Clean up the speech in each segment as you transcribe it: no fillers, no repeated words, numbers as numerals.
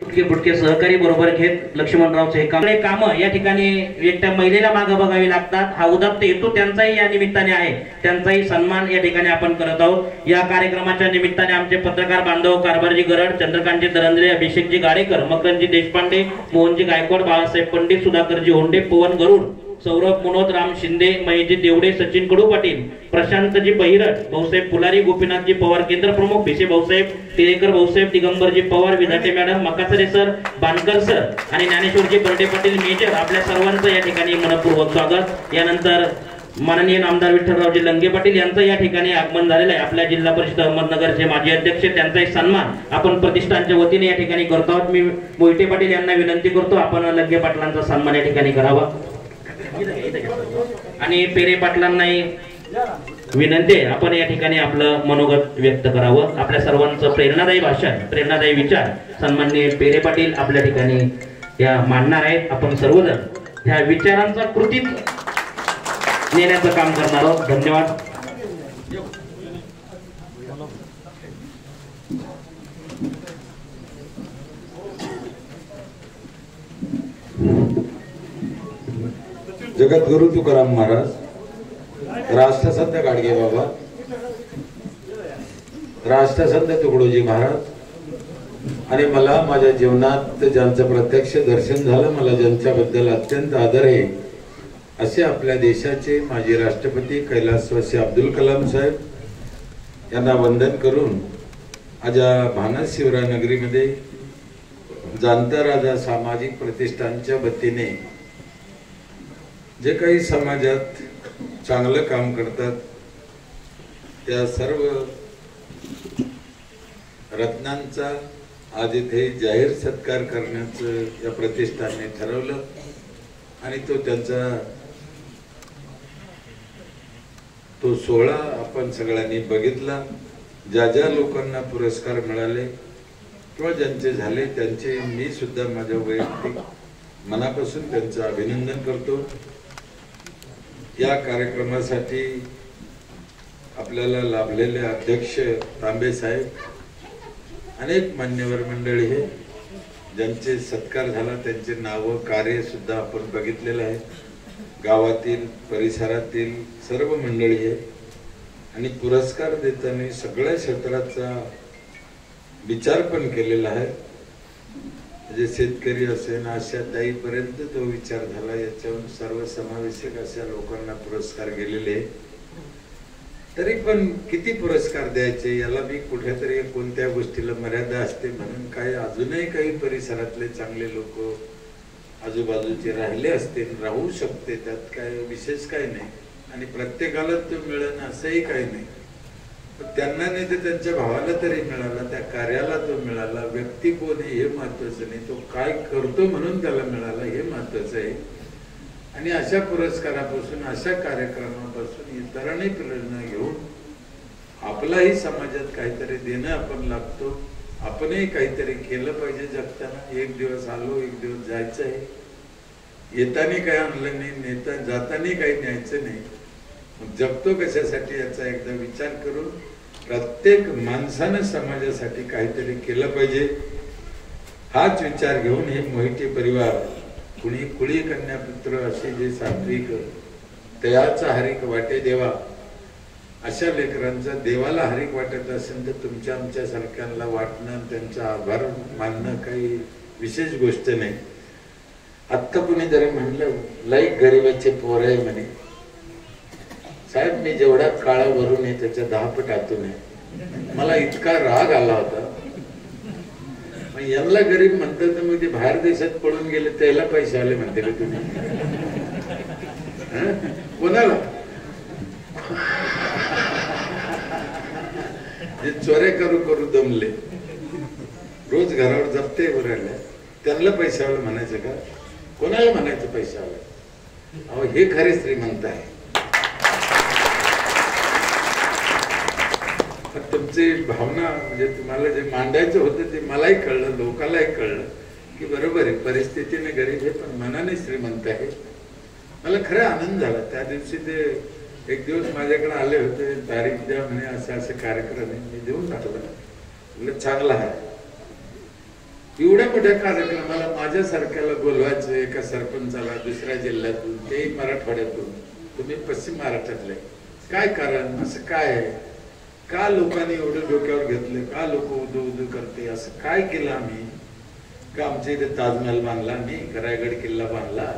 बुटके सहकारी बरोबर घेत लक्ष्मणरावचे काम या ठिकाणी एकट्या महिलेला मागे बघावी लागतात। हा उदात्त हेतू त्यांचाही या निमित्ताने आहे, त्यांचाही सन्मान या ठिकाणी आपण करत आहोत। या कार्यक्रमाच्या निमित्ताने आमचे पत्रकार बांधव कारभारजी गरड, चंद्रकांतजी दरंदरे, अभिषेकजी गाडेकर, मकरंजी देशपांडे, मोहनजी गायकवाड, बाळासाहेब पंडित, सुधाकरजी होंडे, पवन गरुड, सौरभ मनोज, राम शिंदे, महेशजी देवडे, सचिन कडू पाटील, प्रशांतजी बहिरट, भाऊसाहेब पुलारी, गोपीनाथजी पवार केंद्र प्रमुख, भिसे भाऊसाहेब, टिळेकर भाऊसाहेब, दिगंबरजी पवार, विधाते madam, Makasare sir, Bankar sir आणि ज्ञानेश्वरजी बर्डे पाटील मेजर, आपल्या सर्वांचं या ठिकाणी मनपूर्वक स्वागत। यानंतर माननीय नामदार विठ्ठलरावजी लंगे पाटील यांचं या ठिकाणी आगमन झालेलं आहे। आपल्या जिल्हा परिषद अहमदनगरचे माजी अध्यक्ष, त्यांचाही सन्मान आपण प्रतिष्ठानच्या वतीने या ठिकाणी करतो आहोत। मी मोहिते पाटील यांना विनंती करतो आपण लंगे पाटलांचा सन्मान या ठिकाणी करावा आणि पेरे पाटलांनाही विनंती आहे आपण या ठिकाणी आपलं मनोगत व्यक्त करावं। आपल्या सर्वांचं प्रेरणादायी भाषण, प्रेरणादायी विचार सन्माननीय पेरे पाटील आपल्या ठिकाणी या मांडणार आहेत। आपण सर्वजण ह्या विचारांचा कृतीत नेण्याचं काम करणार आहोत। धन्यवाद। जगद्गुरु तुकाराम महाराज, राष्ट्रसंत गाडगे बाबा, राष्ट्रसंत तुकडोजी महाराज आणि मला माझ्या जीवनात ज्यांचं प्रत्यक्ष दर्शन झालं, मला ज्यांच्याबद्दल अत्यंत आदर आहे असे आपल्या देशाचे माजी राष्ट्रपती कैलासवासी अब्दुल कलाम साहेब यांना वंदन करून आज भानस शिवरानगरीमध्ये जाणता राजा सामाजिक प्रतिष्ठानच्या वतीने जे काही समाजात चांगलं काम करतात त्या सर्व रत्नांचा आज इथे जाहीर सत्कार करण्याचं या प्रतिष्ठानने ठरवलं आणि तो त्यांचा तो सोहळा आपण सगळ्यांनी बघितला। ज्या ज्या लोकांना पुरस्कार मिळाले किंवा ज्यांचे झाले त्यांचे मी सुद्धा माझ्या वैयक्तिक मनापासून त्यांचं अभिनंदन करतो। या कार्यक्रमासाठी आपल्याला लाभलेले अध्यक्ष तांबे साहेब, अनेक मान्यवर मंडळी हे ज्यांचे सत्कार झाला त्यांचे नाव कार्य सुद्धा आपण बघितलेलं आहे। गावातील परिसरातील सर्व मंडळी आहे आणि पुरस्कार देताना सगळ्या क्षेत्राचा विचार पण केलेला आहे। म्हणजे शेतकरी असेल आशाताईपर्यंत तो विचार झाला, याच्यावर सर्वसमावेशक अशा लोकांना पुरस्कार गेलेले। तरी पण किती पुरस्कार द्यायचे याला मी कुठेतरी कोणत्या गोष्टीला मर्यादा असते म्हणून काय अजूनही काही परिसरातले चांगले लोक आजूबाजूचे राहिले असतील, राहू शकते, त्यात काय विशेष काही नाही आणि प्रत्येकाला तो मिळणं असंही काही नाही। त्यांना नाही तर त्यांच्या भावाला तरी मिळाला, त्या कार्याला तो मिळाला। व्यक्ती कोण आहे हे महत्वाचं नाही, तो काय करतो म्हणून त्याला मिळाला हे महत्वाचं आहे। आणि अशा पुरस्कारापासून अशा कार्यक्रमापासून इतरांनी प्रेरणा घेऊन आपलाही समाजात काहीतरी देणं आपण लागतो, आपणही काहीतरी केलं पाहिजे जगताना। एक दिवस आलो, एक दिवस जायचं आहे, येताना काही आणलं नाही, नेता जाताना काही न्यायचं नाही, जगतो कशासाठी याचा एकदा विचार करून प्रत्येक माणसानं समाजासाठी काहीतरी केलं पाहिजे। हाच विचार घेऊन हे मोहिते परिवार, कुणी कुळी कन्यापुत्र असे जे सात्विक तयाचा हरिक वाटे देवा अशा लेकरांचा देवाला हरिक वाटत असेल तर तुमच्या आमच्या सारख्यांना वाटणं, त्यांचा आभार मानणं काही विशेष गोष्ट नाही। आत्ता कुणी जरी म्हणलं लाईक गरीबाचे पोर आहे म्हणे, साहेब मी जेवढा काळा वरून आहे त्याच्या 10 पट आतून आहे। मला इतका राग आला होता, मग यांना गरीब म्हणतात तर मग ते बाहेर देशात पळून गेले त्याला पैसे आले म्हणते का तुम्ही? कोणाला जे चोऱ्या करू करू दमले, रोज घरावर जप्ते उरायला, त्यांना पैसे आले म्हणायचं का? कोणाला म्हणायचं पैसे आले? अहो हे खरे श्रीमंत आहे। तुमची भावना म्हणजे तुम्हाला जे मांडायचं होतं ते मलाही कळलं, लोकांनाही कळलं की बरोबर आहे, परिस्थितीने गरीब आहे पण मनाने श्रीमंत आहे। मला खरं आनंद झाला त्या दिवशी। ते एक दिवस माझ्याकडे आले होते, तारीख द्या म्हणे, असं असं कार्यक्रम आहे, मी देऊन टाकलं, चांगला आहे। एवढ्या मोठ्या कार्यक्रमाला माझ्यासारख्याला बोलवायचं एका सरपंचाला दुसऱ्या जिल्ह्यातून, ते मराठवाड्यातून, तुम्ही पश्चिम महाराष्ट्रातले, काय कारण? असं काय आहे? का लोकांनी एवढं डोक्यावर घेतलं? का लोक उदू उदू करते? असं काय केलं आम्ही? का आमच्या इथे ताजमहल बांधला आम्ही, रायगड किल्ला बांधला,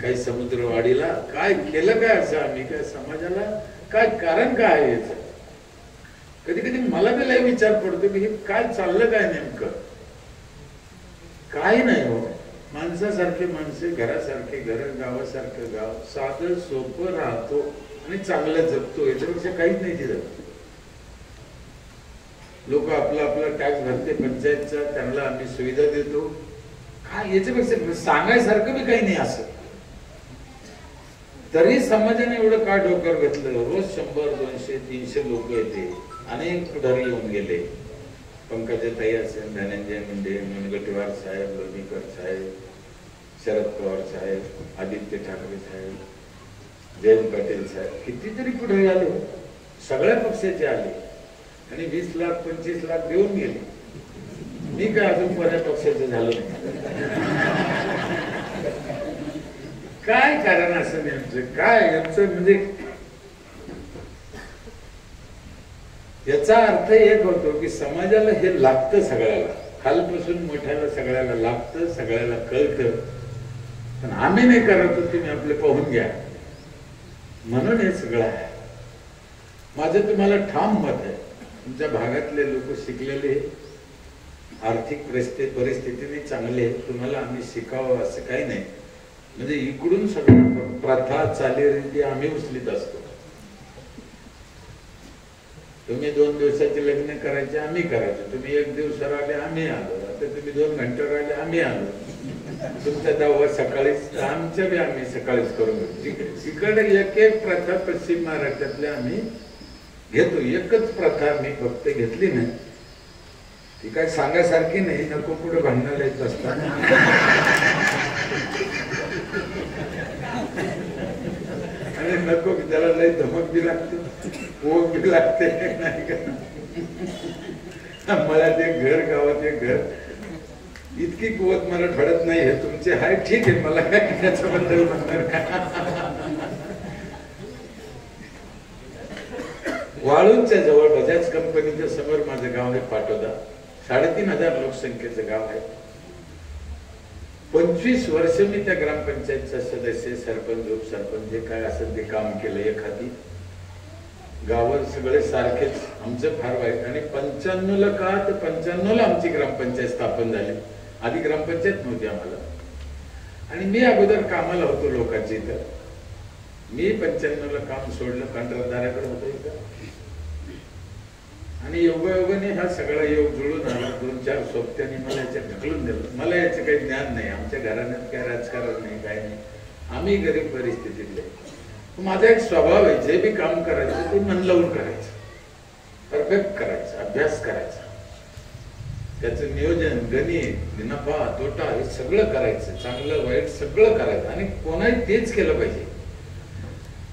काही समुद्रवाडीला काय केलं? काय असं आम्ही काय समाजाला काय कारण काय आहे याचं? कधी कधी मला बी लय विचार पडतो की हे काय चाललं काय नेमकं? काही नाही हो, माणसासारखे माणसे, घरासारखे घर, गावासारखं गाव, साधं सोपं राहतो आणि चांगलं जगतो, याच्यापेक्षा काहीच नाही तिथं. लोक आपला आपला टॅक्स भरते पंचायतचा, त्यांना आम्ही सुविधा देतो, काय याच्यापेक्षा सांगायसारखं बी काही नाही असं. तरी समाजाने एवढं का डोक्यावर घेतलं? रोज 100, 200, 300 लोक येते, अनेक पुढारी येऊन गेले, पंकजाताई असेल, धनंजय मुंडे, मुनगंटीवार साहेब, लोणीकर साहेब, शरद पवार साहेब, आदित्य ठाकरे साहेब, जयंत पाटील साहेब, कितीतरी पुढारी आले, सगळ्या पक्षाचे आले आणि 20 लाख 25 लाख देऊन गेले. मी काय अजून कोणत्या पक्षाचं झालो नाही. काय कारण असं नेमचं काय? यांचं म्हणजे याचा अर्थ एक होतो की समाजाला हे लागतं, सगळ्याला, खालपासून मोठ्याला सगळ्याला लागतं, सगळ्याला कळतं, पण आम्ही नाही करत. तुम्ही आपले पाहून घ्या, म्हणून हे सगळं आहे. माझं तुम्हाला ठाम मत आहे, तुमच्या भागातले लोक शिकलेले, आर्थिक परिस्थितीने चांगले, तुम्हाला आम्ही शिकावं असं काही नाही. म्हणजे इकडून सगळं प्रथा चालीरीती आम्ही उचलीत असतो. तुम्ही 2 दिवसाचे लग्न करायचे, आम्ही करायचो. तुम्ही 1 दिवस आले, आम्ही आलो. आता तुम्ही 2 घंटे आले, आम्ही आलो. तुमचा 10वा सकाळीच, आमच्या बी आम्ही सकाळीच करून घेतो. इकडे एक एक प्रथा पश्चिम महाराष्ट्रातल्या आम्ही घेतो. एकच प्रथा आम्ही फक्त घेतली नाही, ती काय सांगासारखी नाही, नको पुढे भांडणाला येत असतात. आणि नको त्याला लय धमक बी लागते, ओघ बी लागते, नाही का? मला ते घर, गावात एक घर, इतकी कुवत मराठवाड्यात नाही आहे. तुमचे हाय ठीक आहे, मला काय त्याच्याबद्दल म्हणणार का? वाळूंच्या जवळ बजाज कंपनीच्या समोर माझं गाव आहे पाटोदा. 3500 लोकसंख्येचं गाव आहे. 25 वर्ष मी त्या ग्रामपंचायतचा सदस्य, सरपंच, उपसरपंच, जे काय असेल ते काम केलं. एखादी गावात सगळे सारखेच, आमचं फार वाईट. आणि 95ला का तर 95ला आमची ग्रामपंचायत स्थापन झाली. आधी ग्रामपंचायत नव्हती आम्हाला. आणि मी अगोदर कामाला होतो लोकांच्या इथं. मी 95ला काम सोडलं, कंत्राटदाराकडे होतो इथं. आणि योगायोगाने हा सगळा योग जुळून आला. 2-4 सोबत्यांनी मला याच्यात ढकलून दिलं. मला याचं काही ज्ञान नाही, आमच्या घराण्यात काय राजकारण नाही, काय नाही, आम्ही गरीब परिस्थितीतले. माझा एक स्वभाव आहे, जे बी काम करायचं ते मन लावून करायचं, परफेक्ट करायचं, अभ्यास करायचा, त्याचं नियोजन, गणित, नफा तोटा हे सगळं करायचं, चांगलं वाईट सगळं करायचं. आणि कोणाही तेच केलं पाहिजे.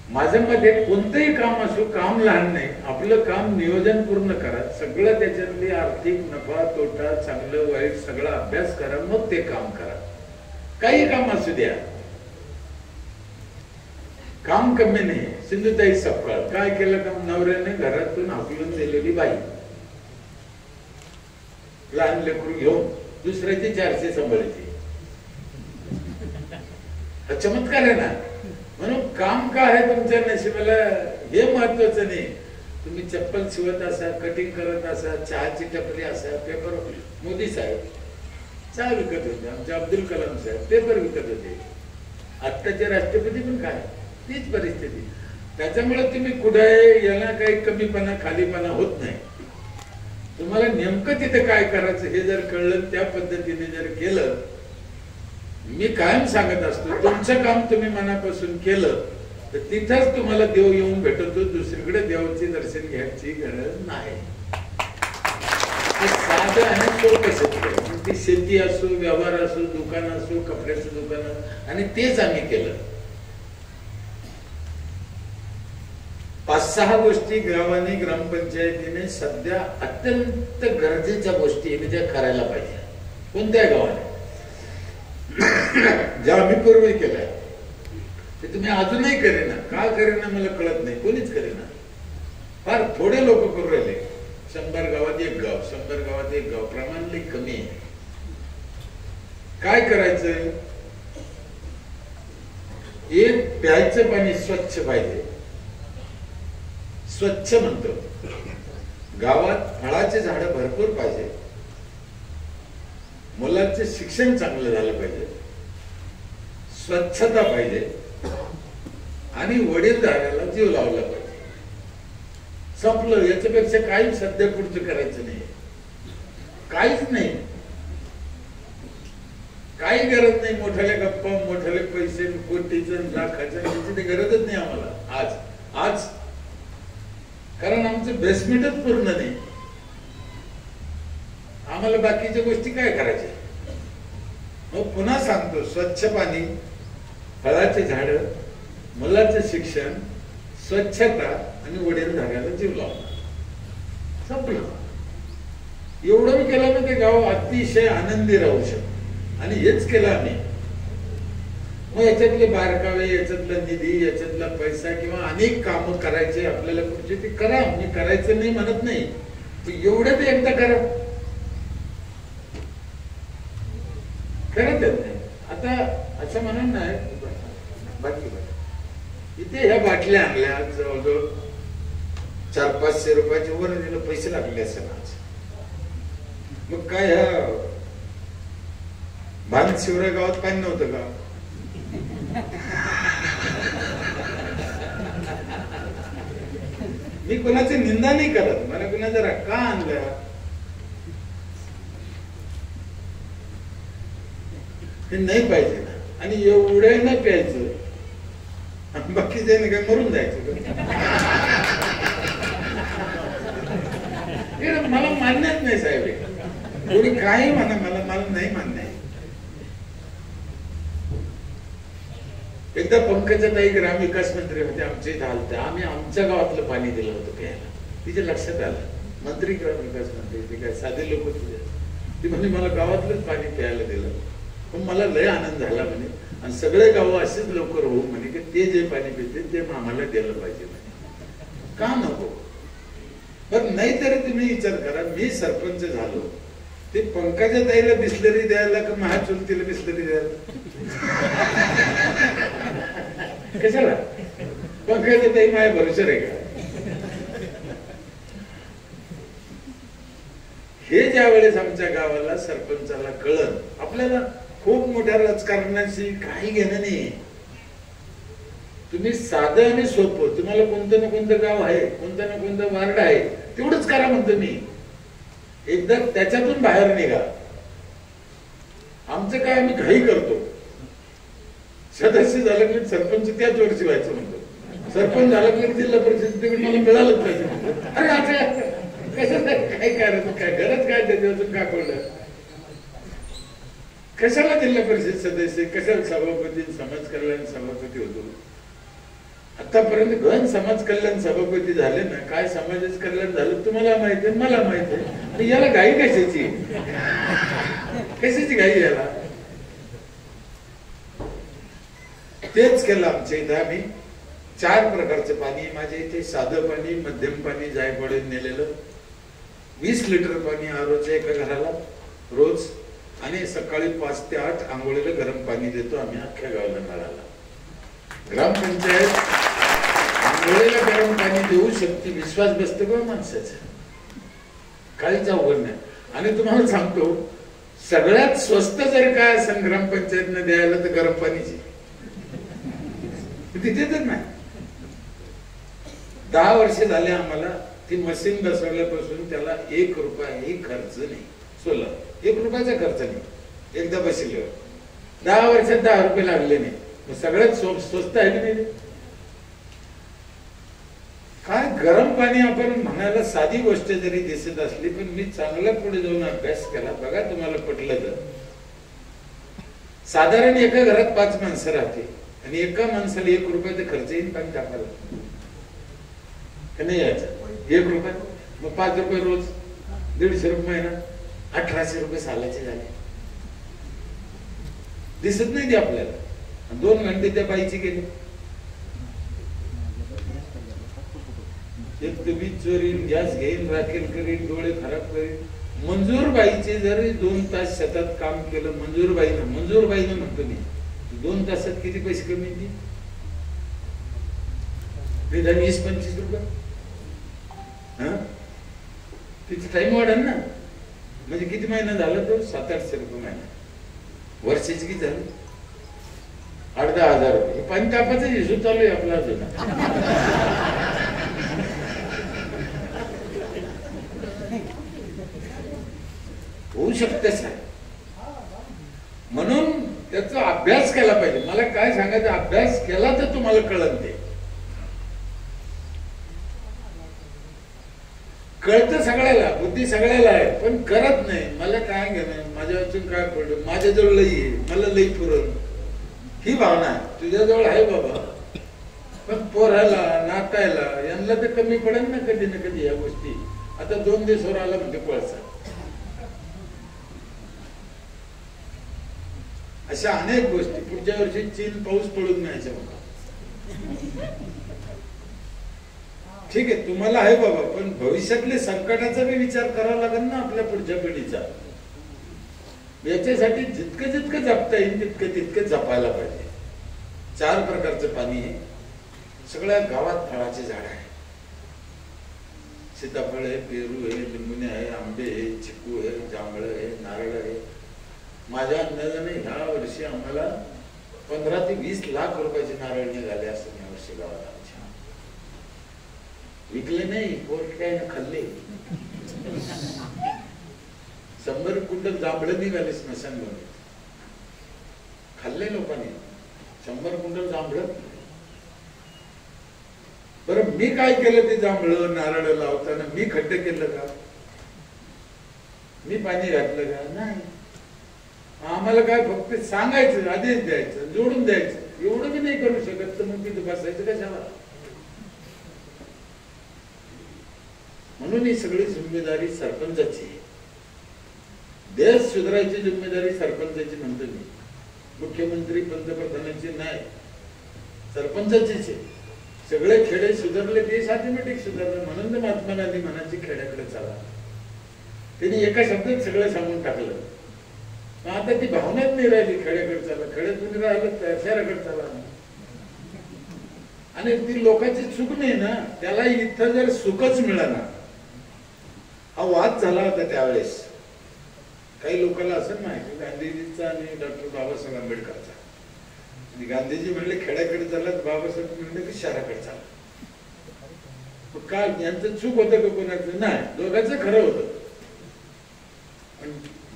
माझ्या मध्ये कोणतंही काम असो, काम लहान नाही, आपलं काम नियोजन पूर्ण करा, सगळं त्याच्यातली आर्थिक नफा तोटा, चांगलं वाईट सगळा अभ्यास करा, मग ते काम करा. काही काम असू द्या, काम कमी नाही. सिंधुताई सपकाळ काय केलं काम? नवऱ्याने घरातून हाकलून दिलेली बाई, लहान लेकरू घेऊन दुसऱ्याची 400 सांभाळायची. हा चमत्कार आहे ना. म्हणून काम काय आहे तुमच्या नशिबाला हे महत्वाचं नाही. तुम्ही चप्पल शिवत असा, कटिंग करत असा, चहाची टपरी असा, पेपर, मोदी साहेब चहा विकत होते, आमचे अब्दुल कलाम साहेब पेपर विकत होते, आत्ताचे राष्ट्रपती पण काय तीच परिस्थिती. त्याच्यामुळे तुम्ही कुठे याला काही कमीपणा खालीपणा होत नाही. तुम्हाला नेमकं तिथे काय करायचं हे जर कळलं, त्या पद्धतीने जर केलं, मी कायम सांगत असतो, तुमचं काम तुम्ही मनापासून केलं तर तिथंच तुम्हाला देव येऊन भेटतो. दुसरीकडे देवाचे दर्शन घ्यायची गरज नाही. साधं आणि सोपं शेतकरी, ती शेती असो, व्यवहार असो, दुकान असो, कपड्याचं दुकान, आणि तेच आम्ही केलं. 5-6 गोष्टी गावाने, ग्रामपंचायतीने सध्या अत्यंत गरजेच्या गोष्टी म्हणजे करायला पाहिजे. कोणत्याही गावाने ज्या आम्ही पूर्वी केल्या ते तुम्ही अजूनही करेना. का करेना मला कळत नाही. कोणीच करेना. फार थोडे लोक करू राहिले. 100 गावात एक गाव, 100 गावात एक गाव. प्रमाण लई कमी आहे. काय करायचं? एक प्यायचं पाणी स्वच्छ पाहिजे. स्वच्छ म्हणतो. गावात फळाचे झाडं भरपूर पाहिजे. मुलांचे शिक्षण चांगलं झालं पाहिजे. स्वच्छता पाहिजे आणि वडीलधाऱ्याला जीव लावला पाहिजे. संपलं. याच्यापेक्षा काही सध्या पुढचं करायचं नाही. काहीच नाही. काही गरज नाही. मोठ्याले गप्पा, मोठ्याले पैसे, कोटीचं लाखाचं याची गरजच नाही आम्हाला आज. आज कारण आमचं बेसमेंटच पूर्ण नाही. आम्हाला बाकीच्या गोष्टी काय करायच्या? मग पुन्हा सांगतो, स्वच्छ पाणी, फळाचे झाड, मुलाचं शिक्षण, स्वच्छता आणि वडीलधाऱ्याला जीव लावणं. संपलं. एवढं मी केलं ना ते गाव अतिशय आनंदी राहू शकतो. आणि हेच केलं आम्ही. मग याच्यातले बारकावे, याच्यातला निधी, याच्यातला पैसा किंवा अनेक कामं करायचे आपल्याला पुढचे ते करा. मी करायचं नाही म्हणत नाही. एवढं ते एकदा करा. करत नाही. आता असं म्हणून नाही. बाकी इथे ह्या बाटल्या आणल्या जवळजवळ 400-500 रुपयाचे वर दिलं पैसे लागले असेल आज. मग काय ह्या भान शिवराय गावात पाणी नव्हतं का? मी कोणाची निंदा नाही करत. मला कोणा जरा का आणलं हे नाही पाहिजे ना. आणि एवढं नाही प्यायचं. बाकीचे काय मरून जायचं. मला मान्यच नाही साहेब. कोणी काही म्हणा, मला नाही मान्य आहे. एकदा पंकजाताई ग्रामविकास मंत्री होते. आमच्या इथे आलते. आम्ही आमच्या गावातलं पाणी दिलं होतं प्यायला. तिच्या लक्षात आलं. मंत्री ग्रामविकास मंत्री ते काय साधे लोक तुझे. ती म्हणजे मला गावातलंच पाणी प्यायला दिलं. पण मला लय आनंद झाला म्हणे. आणि सगळे गाव असेच लवकर होऊ म्हणे की ते जे पाणी पिते ते आम्हाला द्यायला पाहिजे म्हणे. का नको? पण नाही तरी तुम्ही विचार करा. मी सरपंच झालो. ते पंकजाताईला बिस्लरी द्यायला का महाचुलतीला बिस्लरी द्यायला? कशाला? पंकजाताई माझ्या भरोश्यावर आहे का? हे ज्या वेळेस आमच्या गावाला सरपंचाला कळलं, आपल्याला खूप मोठ्या राजकारणाशी काही घेणं नाही. तुम्ही साधं आणि सोपं, तुम्हाला कोणतं ना कोणतं गाव आहे, कोणतं ना कोणतं वार्ड आहे, तेवढंच करा म्हणतो मी. एकदा त्याच्यातून बाहेर निघा. आमचं काय आम्ही घाई करतो. सदस्य झालं की सरपंच त्याच वर्षी व्हायचं म्हणतो. सरपंच झालं की जिल्हा परिषद मला मिळालंच पाहिजे. अरे आता कसं काय करायचं? काय गरज काय त्याच्यातून का कळलं? कशाला जिल्हा परिषद सदस्य, कशाला सभापती, समाज कल्याण सभापती होतो? आतापर्यंत घन समाज कल्याण सभापती झाले ना. काय समाजाचं कल्याण झालं तुम्हाला माहिती आहे, मला माहिती आहे. याला घाई कशाची? कशाची घाई याला? तेच केलं आमच्या इथं. आम्ही 4 प्रकारचं पाणी माझ्या इथे, साधं पाणी, मध्यम पाणी, जायकवाडीत नेलेलं, 20 लिटर पाणी आरोचं एका घराला रोज. आणि सकाळी 5 ते 8 आंघोळीला गरम पाणी देतो आम्ही अख्ख्या गावाला नळाला. ग्रामपंचायत आंघोळीला गरम पाणी देऊ शकते. विश्वास बसतो का माणसाचा? काहीच अवघड नाही. आणि तुम्हाला सांगतो, सगळ्यात स्वस्त जर काय असेल ग्रामपंचायतनं द्यायला तर गरम पाणीची. तिथे तर नाही. 10 वर्ष झाले आम्हाला ती मशीन बसवल्यापासून त्याला 1 रुपयाही खर्च नाही. 1 रुपयाचा खर्च नाही. एकदा बसल्यावर 10 वर्षात 10 रुपये लागले नाही. सगळ्यात स्वस्त आहे की नाही? काय गरम पाणी आपण म्हणायला साधी गोष्ट जरी दिसत असली, पण मी चांगला पुढे जाऊन अभ्यास केला. बघा तुम्हाला पटलं तर. साधारण एका घरात 5 माणसं राहते आणि एका माणसाला 1 रुपयाचा खर्च येईल पाणी टाकायला. नाही यायचं 1 रुपया. मग 5 रुपये रोज, 150 रुपये महिना, 1800 रुपये सालाचे झाले. दिसत नाही ते आपल्याला. 2 घंटे त्या बाईचे गेले. एक तुम्ही चोरीन, गॅस घेईन, राखेल करीन, डोळे खराब करीन. मंजूरबाईचे जर 2 तास शेतात काम केलं मंजूरबाईनं म्हणतो मी, 2 तासात किती पैसे कमी येतील? निदान 20-25 रुपये. तिचा टाइम वाढेल ना. म्हणजे किती महिना झाला तो? 700-800 रुपये महिना. वर्षाची किती झाली? 8-10 हजार रुपये. पाणी तापाचा हिशोब चालू आहे आपला अजून. होऊ शकते साहेब. म्हणून त्याचा अभ्यास केला पाहिजे. मला काय सांगायचं, अभ्यास केला तर तुम्हाला कळत ते. कळतं सगळ्याला, बुद्धी सगळ्याला आहे, पण करत नाही. मला काय घेणं, माझ्या वाचून काय पडलं, माझ्याजवळ लई आहे, मला लई पुरण, ही भावना आहे. तुझ्याजवळ आहे बाबा, पण पोराला नातायला यांना तर कमी पडेल ना कधी ना कधी या गोष्टी. आता 2 दिवसावर आला म्हणजे कोळसा. अशा अनेक गोष्टी. पुढच्या वर्षी चीन पाऊस पडून न्यायचा बघा. ठीक आहे, तुम्हाला आहे बाबा, पण भविष्यातले संकटाचा बी विचार करावा लागेल ना आपल्या पुढच्या पिढीचा. याच्यासाठी जितकं जितकं जपता येईल तितकं जपायला पाहिजे. 4 प्रकारचं पाणी आहे. सगळ्या गावात फळाचे झाड आहे. सीताफळ आहे, पेरू आहे, लिंबुणे आहे, आंबे आहे, चिकू आहे, जांभळ आहे, नारळ आहे. माझ्या अंदाजाने ह्या वर्षी आम्हाला 15 ते 20 लाख रुपयाचे नारळ निघाले असं या वर्षी गावात आमच्या. विकले नाही, पोट काय खाल्ले. 100 क्विंटल जांभळं निघाले स्मशानभूमीत. खाल्ले लोकांनी 100 क्विंटल जांभळं. बरं, मी काय केलं ते जांभळं नारळ लावताना? मी खड्डे केलं का? मी पाणी घातलं का? नाही. आम्हाला काय फक्त सांगायचं, आदेश द्यायचं, जोडून द्यायचं. एवढं मी नाही करू शकत, तर मग तिथं बसायचं कशाला? म्हणून ही सगळी जिम्मेदारी सरपंचाची आहे. देश सुधारायची जिम्मेदारी सरपंचाची म्हणतो मी. मुख्यमंत्री पंतप्रधानांची नाही, सरपंचाचीच आहे. सगळे खेडे सुधारले, देश ऑटोमॅटिक सुधारले. म्हणून तर महात्मा गांधी म्हणायचे खेड्याकडे चाला. त्यांनी एका शब्दात सगळं सांगून टाकलं. आता ती भावनाच नाही राहिली खेड्याकडे चाला. खेड्यातून राहिलं शहराकडे चाला. आणि ती लोकांची चूक नाही ना. त्याला इथं जर सुखच मिळाला. हा वाद झाला होता त्यावेळेस. काही लोकांना असं माहिती गांधीजींचा आणि डॉक्टर बाबासाहेब आंबेडकरचा. गांधीजी म्हणले खेड्याकडे चालला, बाबासाहेब म्हणले की शहराकडे चालला. का यांचं चूक होतं का कोणाचं? नाही, दोघांचं खरं होतं. पण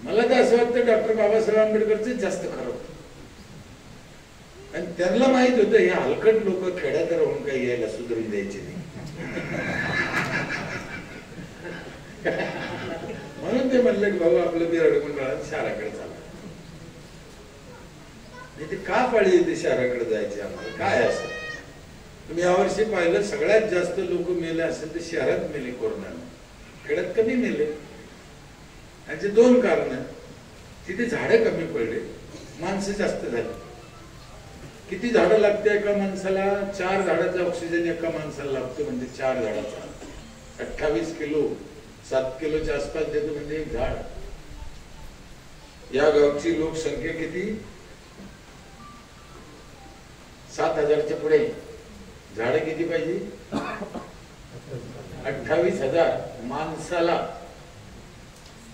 मला तर असं वाटतं डॉक्टर बाबासाहेब आंबेडकरच जास्त खरं होतं. आणि त्यांना माहित होतं हे हलकट लोक खेड्यात राहून काही यायला सुधरून द्यायचे नाही. म्हणून ते म्हणले की बाबा आपलं बिराड मंडळात शहराकडे चाललं. ते का पाळी येते शहराकडे जायचे आम्हाला? काय असं तुम्ही यावर्षी पाहिलं, सगळ्यात जास्त लोक मेले असेल तर शहरात मेले कोरोनाने. खेड्यात कमी मेले. याचे 2 कारण. तिथे झाडं कमी पडले, माणसं जास्त झाली. किती झाडं लागते एका माणसाला? 4 झाडाचा ऑक्सिजन एका माणसाला लागतो. म्हणजे 4 झाडाचा 28 किलो, 7 किलोच्या आसपास देतो म्हणजे एक झाड. या गावची लोकसंख्या किती? 7,000च्या पुढे. झाडं किती पाहिजे? 28,000 माणसाला.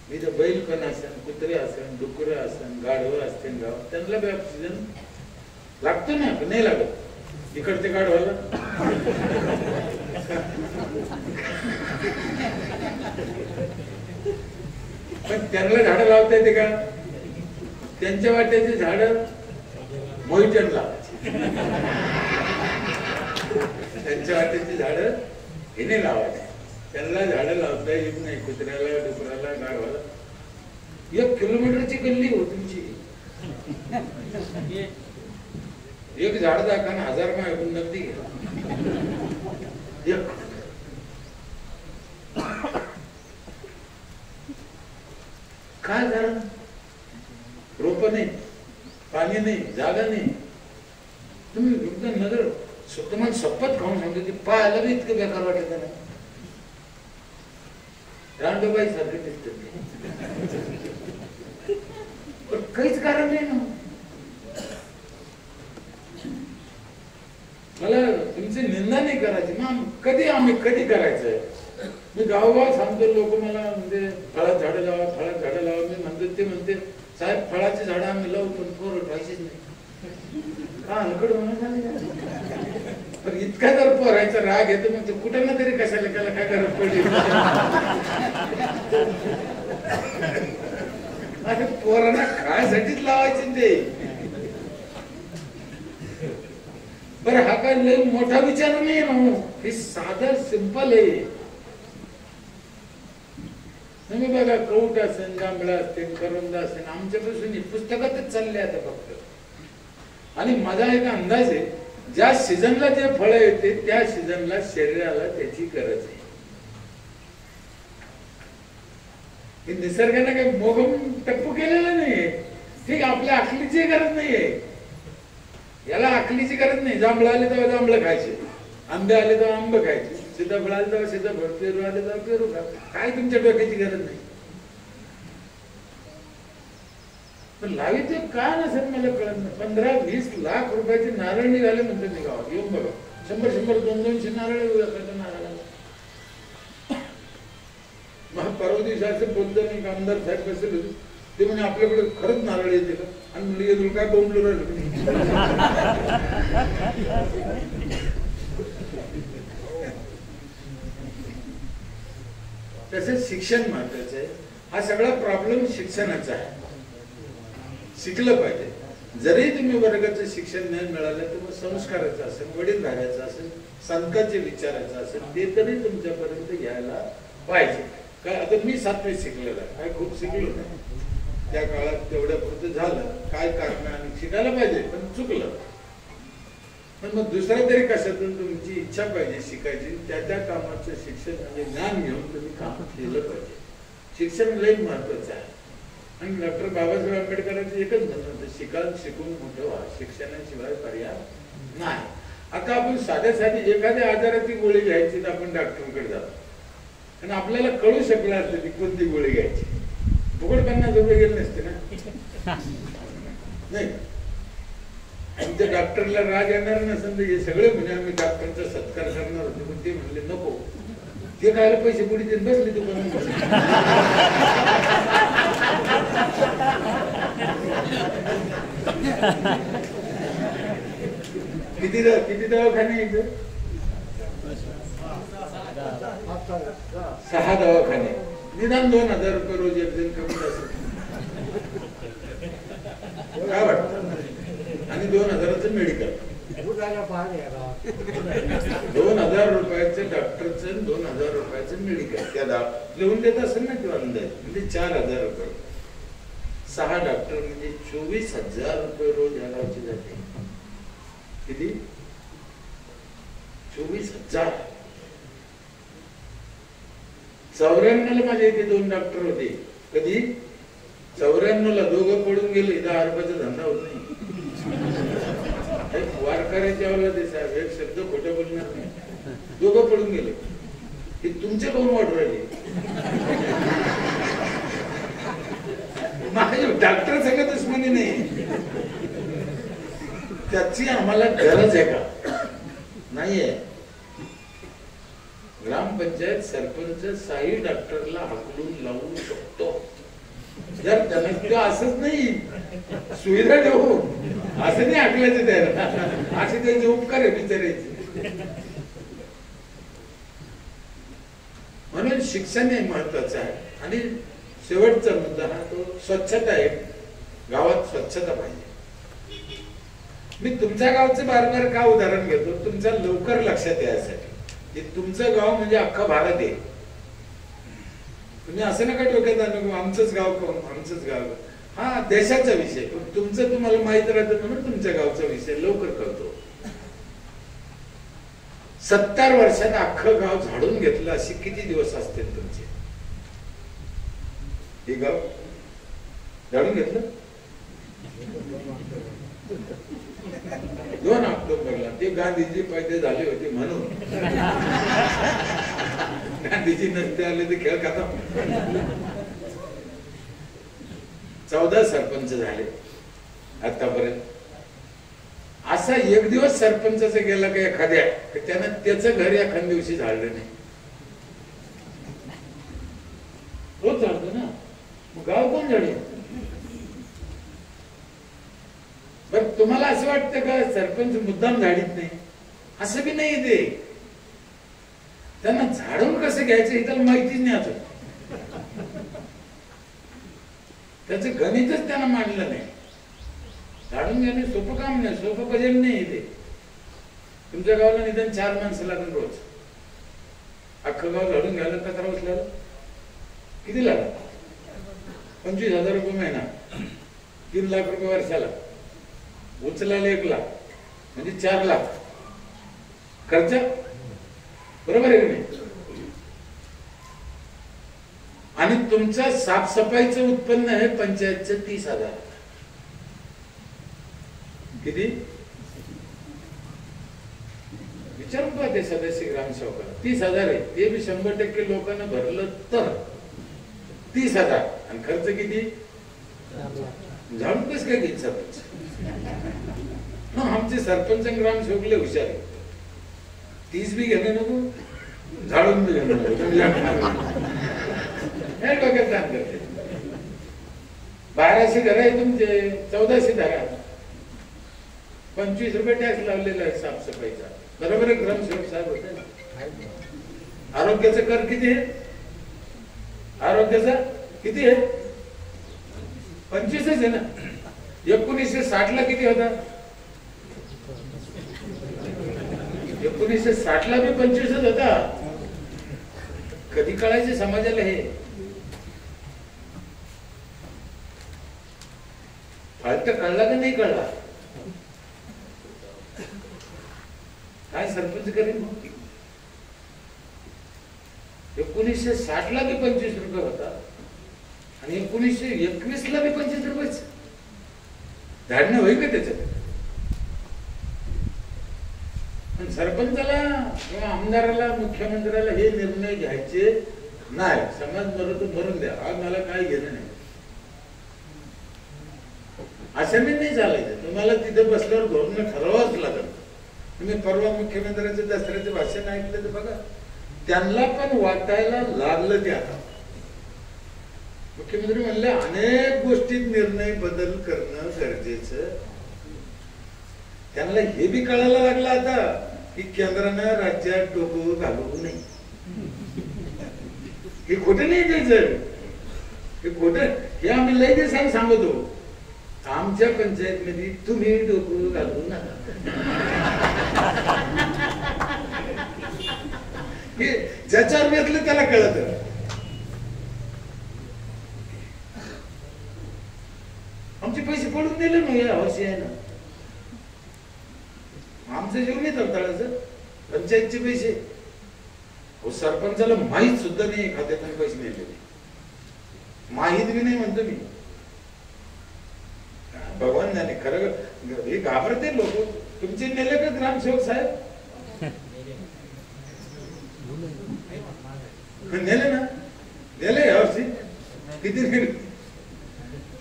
मी तर बैल पण असेल, कुत्रे असेल, डुकर असेल, गाढवं असतील गाव, त्यांना बी ऑक्सिजन लागतो ना. नाही लागत इकडचे गाढवाला. पण त्यांना झाडं लावता येते का? त्यांच्या वाट्याचे झाड मोहितन लावायचे. त्यांच्या वाट्याची झाड हे नाही लावायचे. त्यांना झाडं लावता येत नाही. कुत्र्याला, डुकराला, गाढवाला. 1 किलोमीटरची गल्ली हो तुमची. एक झाड दाखवा 1000 मागून नगदी घ्या. काय झालं? रोप नाही, पाणी नाही, जागा नाही. तुम्ही एकदम नजर तुम्हाला शपथ खाऊन सांगतो की पाहायला बी इतकं बेकार वाटत ना. रांडोबाई सारखे दिसत, पण काहीच कारण नाही ना. मला तुमची निंदा नाही करायची ना. आम्ही कधी करायचंय. मी गावोगाव सांगतो, लोक मला म्हणजे फळात झाडं लावा, फळात झाडं लावा. मी म्हणतो, ते म्हणते साहेब फळाची झाडं आम्ही लावू पण पोरं ठेवायचीच नाही. का हलकड होणं. पण इतका जर पोरायचा राग येतो मग ते कुठं ना तरी कशाला त्याला काय गरज पडली. अरे पोरांना खायसाठीच लावायचे ते. बरं हा काय लय मोठा विचार नाही ना, हे साधं सिंपल आहे. तुम्ही बघा, कौट असेल, जांभळा असेल, करवंद असेल, आमच्यापासून पुस्तकातच चालले आता फक्त. आणि माझा एक अंदाज आहे, ज्या सीझनला जे फळ येते त्या सीझनला शरीराला त्याची गरज आहे. निसर्गाने काही मोगम टप्पू केलेलं नाहीये. ठीक, आपल्या अकलीची गरज नाहीये. याला अकलीची गरज नाही. जांभळं आले तेव्हा जांभळं खायचे, आंबे आले तेव्हा आंबे खायचे, सीताफळ आले तेव्हा सीताफळ, पेरू आले तेव्हा पेरू खा. काय तुमच्या डोक्याची गरज नाही. पण लावित का नसेल मला कळत नाही. 15-20 लाख रुपयाचे नारळ निघाले म्हणते मी गावात. येऊन बघा, 100-100, 200 नारळ नारळाला. मग परवा दिवशी असं बोलतो मी, आमदार साहेब बसले होते, ते म्हणजे आपल्याकडे खरंच नारळ येते का? आणि मुली तुला काय बोंबलो राहिलं. तसेच शिक्षण महत्वाचं आहे. हा सगळा प्रॉब्लेम शिक्षणाचा आहे. शिकलं पाहिजे. जरी तुम्ही वर्गाचं शिक्षण नाही मिळालं तर मग संस्काराचं असेल, वडीलधाऱ्याचं असेल, संतांचे विचारायचं असेल, ते तरी तुमच्यापर्यंत यायला पाहिजे. काय आता मी 7वी शिकलेला, काय खूप शिकलो नाही त्या काळात, तेवढ्या पुरतं झालं. काय कारण आणि शिकायला पाहिजे, पण चुकलं. पण मग दुसऱ्या तरी कशातून तुमची इच्छा पाहिजे शिकायची. त्या कामाचं शिक्षण म्हणजे ज्ञान घेऊन तुम्ही काम केलं पाहिजे. शिक्षण लई महत्वाचं आहे. आणि डॉक्टर बाबासाहेब आंबेडकरांचं एकच म्हणणं होतं, शिकाल शिकून मोठं व्हा, शिक्षणाशिवाय पर्याय नाही. आता आपण साधी एखाद्या आजाराची गोळी घ्यायची तर आपण डॉक्टरकडे जातो, आणि आपल्याला कळू शकलं असतं की कोणती गोळी घ्यायची. फुकट 50 रुपये गेले नसते ना. नाही, आमच्या डॉक्टरला राग येणार नसेल तर हे सगळे म्हणजे आम्ही डॉक्टरचा सत्कार करणार होतो, पण ते म्हणले नको, ते खायला पैसे पुढे देत बसले दुकानात. किती दवाखाने इथं? 6 दवाखाने. निदान 2000 रुपये रोज एक जण कमी असत. काय वाटतं? आणि 2000चं मेडिकल, 2000 रुपयाचं डॉक्टरचं, 2000 रुपयाचं मेडिकल. त्या लिहून देत असेल ना किंवा अंदाज, म्हणजे 4000 रुपये. 6 डॉक्टर म्हणजे 24,000 रुपये रोज या गावचे जाते. किती? 24,000. 94ला माझ्या इथे 2 डॉक्टर होते. कधी? 94ला दोघं पडून गेले. 10 रुपयाचा धंदा होत नाही. वारकऱ्याच्या वेळेला ते साहेब एक शब्द खोटं बोलणार नाही. दोघं पडून गेले. हे तुमचे कोण वाटू राहिले? माझे डॉक्टर सगळं दुश्मनी नाही. त्याची आम्हाला गरज आहे का? नाहीये. ग्रामपंचायत सरपंच 6 डॉक्टरला हाकलून लावू शकतो जर त्यांना. असंच नाही, सुविधा देऊ असं नाही हाकलायचं त्याला. असे त्याचे उपकार आहे बिचारायचे. म्हणून शिक्षण हे महत्वाचं आहे. आणि शेवटचा मुद्दा हा तो स्वच्छता आहे. गावात स्वच्छता पाहिजे. मी तुमच्या गावचं बार का उदाहरण घेतो, तुमच्या लवकर लक्षात यायसाठी. तुमचं गाव म्हणजे अख्खा भारत आहे. तुम्ही असं नका डोक्यात आणू आमचंच गाव कोण, आमचंच गाव. हा देशाचा विषय, पण तुमचं तुम्हाला माहित राहतं म्हणून तुमच्या गावचा विषय लवकर कळतो. 70 वर्षात अख्खं गाव झाडून घेतलं अशी किती दिवस असतील तुमचे? हे गाव झाडून घेतलं 2 ऑक्टोबरला ते गांधीजी पैदा झाले होते म्हणून गांधीजी नसते आले तर खेळ खतम. 14 सरपंच झाले आतापर्यंत. असा एक दिवस सरपंचाचा गेला का एखाद्या त्यानं त्याचं घर एखाद्या दिवशी झालं नाही. रोज झालं ना. मग गाव कोण झाले? बर तुम्हाला असं वाटतं का सरपंच मुद्दाम झाडीत नाही? असं बी नाही ते. त्यांना झाडून कसं घ्यायचं हे त्याला माहितीच नाही अजून. त्याचं गणितच त्यांना मांडलं नाही. झाडून घेणे सोपं काम नाही, सोपं बजेट नाही ते. तुमच्या गावाला निदान 4 माणसं लागून रोज. अख्खं गाव झाडून घ्यायला कचरा बसल्याला किती लागला? 25,000 रुपये महिना, 3 लाख रुपये वर्षाला. उचलायला 1 लाख म्हणजे 4 लाख खर्च. बरोबर आहे की नाही? आणि तुमचं साफसफाईचं उत्पन्न आहे पंचायतचं 30,000. किती विचारून पहा ते सदस्य ग्रामसेवकाला. 30,000 आहे. ते बी 100% लोकांना भरलं तर 30,000. आणि खर्च किती? झाडून कसं काय घेईल सरपंच? आमचे सरपंच ग्रामसेवक लय हुशार आहे. 30 बी घेणं नको, झाडून बी घेणं नको. हे डोक्यात काम करते. 1200 घर आहे तुमचे, 1400 धरा. 25 रुपये टॅक्स लावलेला आहे साफसफाईचा. बरोबर आहे ग्रामसेवक साहेब होते. आरोग्याचा कर किती आहे? आरोग्याचा किती आहे? 25च आहे ना. 1960 ला किती होता? 1960 ला बी 25च होता. कधी कळायचे समाजाला हे? फालत कळला का नाही कळला? काय सरपंच करेल? 1960 ला बी 25 रुपये होता आणि 1921 ला बी 25 रुपयेच. धाडणं होईल का त्याच्यात? पण सरपंचाला किंवा आमदाराला, मुख्यमंत्र्याला हे निर्णय घ्यायचे नाही. समाज मरत मरून द्या, आज मला काय घेणं नाही. असं नाही चालायचं. तुम्हाला तिथे बसल्यावर धोरण ठरवावंच लागेल. तुम्ही परवा मुख्यमंत्र्यांचं दसऱ्याचं भाषण ऐकलं तर बघा, त्यांना पण वाटायला लागलं. ते आता मुख्यमंत्री म्हणले अनेक गोष्टीत निर्णय बदल करणं गरजेचं. त्यांना हे बी कळायला लागलं आता की केंद्रानं राज्यात डोकं घालवू नये. हे खोटं नाही द्यायचं. हे खोटं हे आम्ही लय दिवसांनी सांगतो. आमच्या पंचायत मध्ये तुम्ही डोकं घालवू नका. हे ज्याच्यावर घेतलं त्याला कळत. आमचे पैसे पडून दिले ना या वर्षी आहे ना. आमचं जीव नाही तळतळाचं. पंचायतचे पैसे सरपंचाला माहीत सुद्धा नाही खात्यातून पैसे नेलेले. माहीत बी नाही म्हणतो मी. भगवान जाणे. खरं हे घाबरते लोक. तुमचे नेले का ग्रामसेवक साहेब? नेले ना. नेले यावर्षी किती नेले?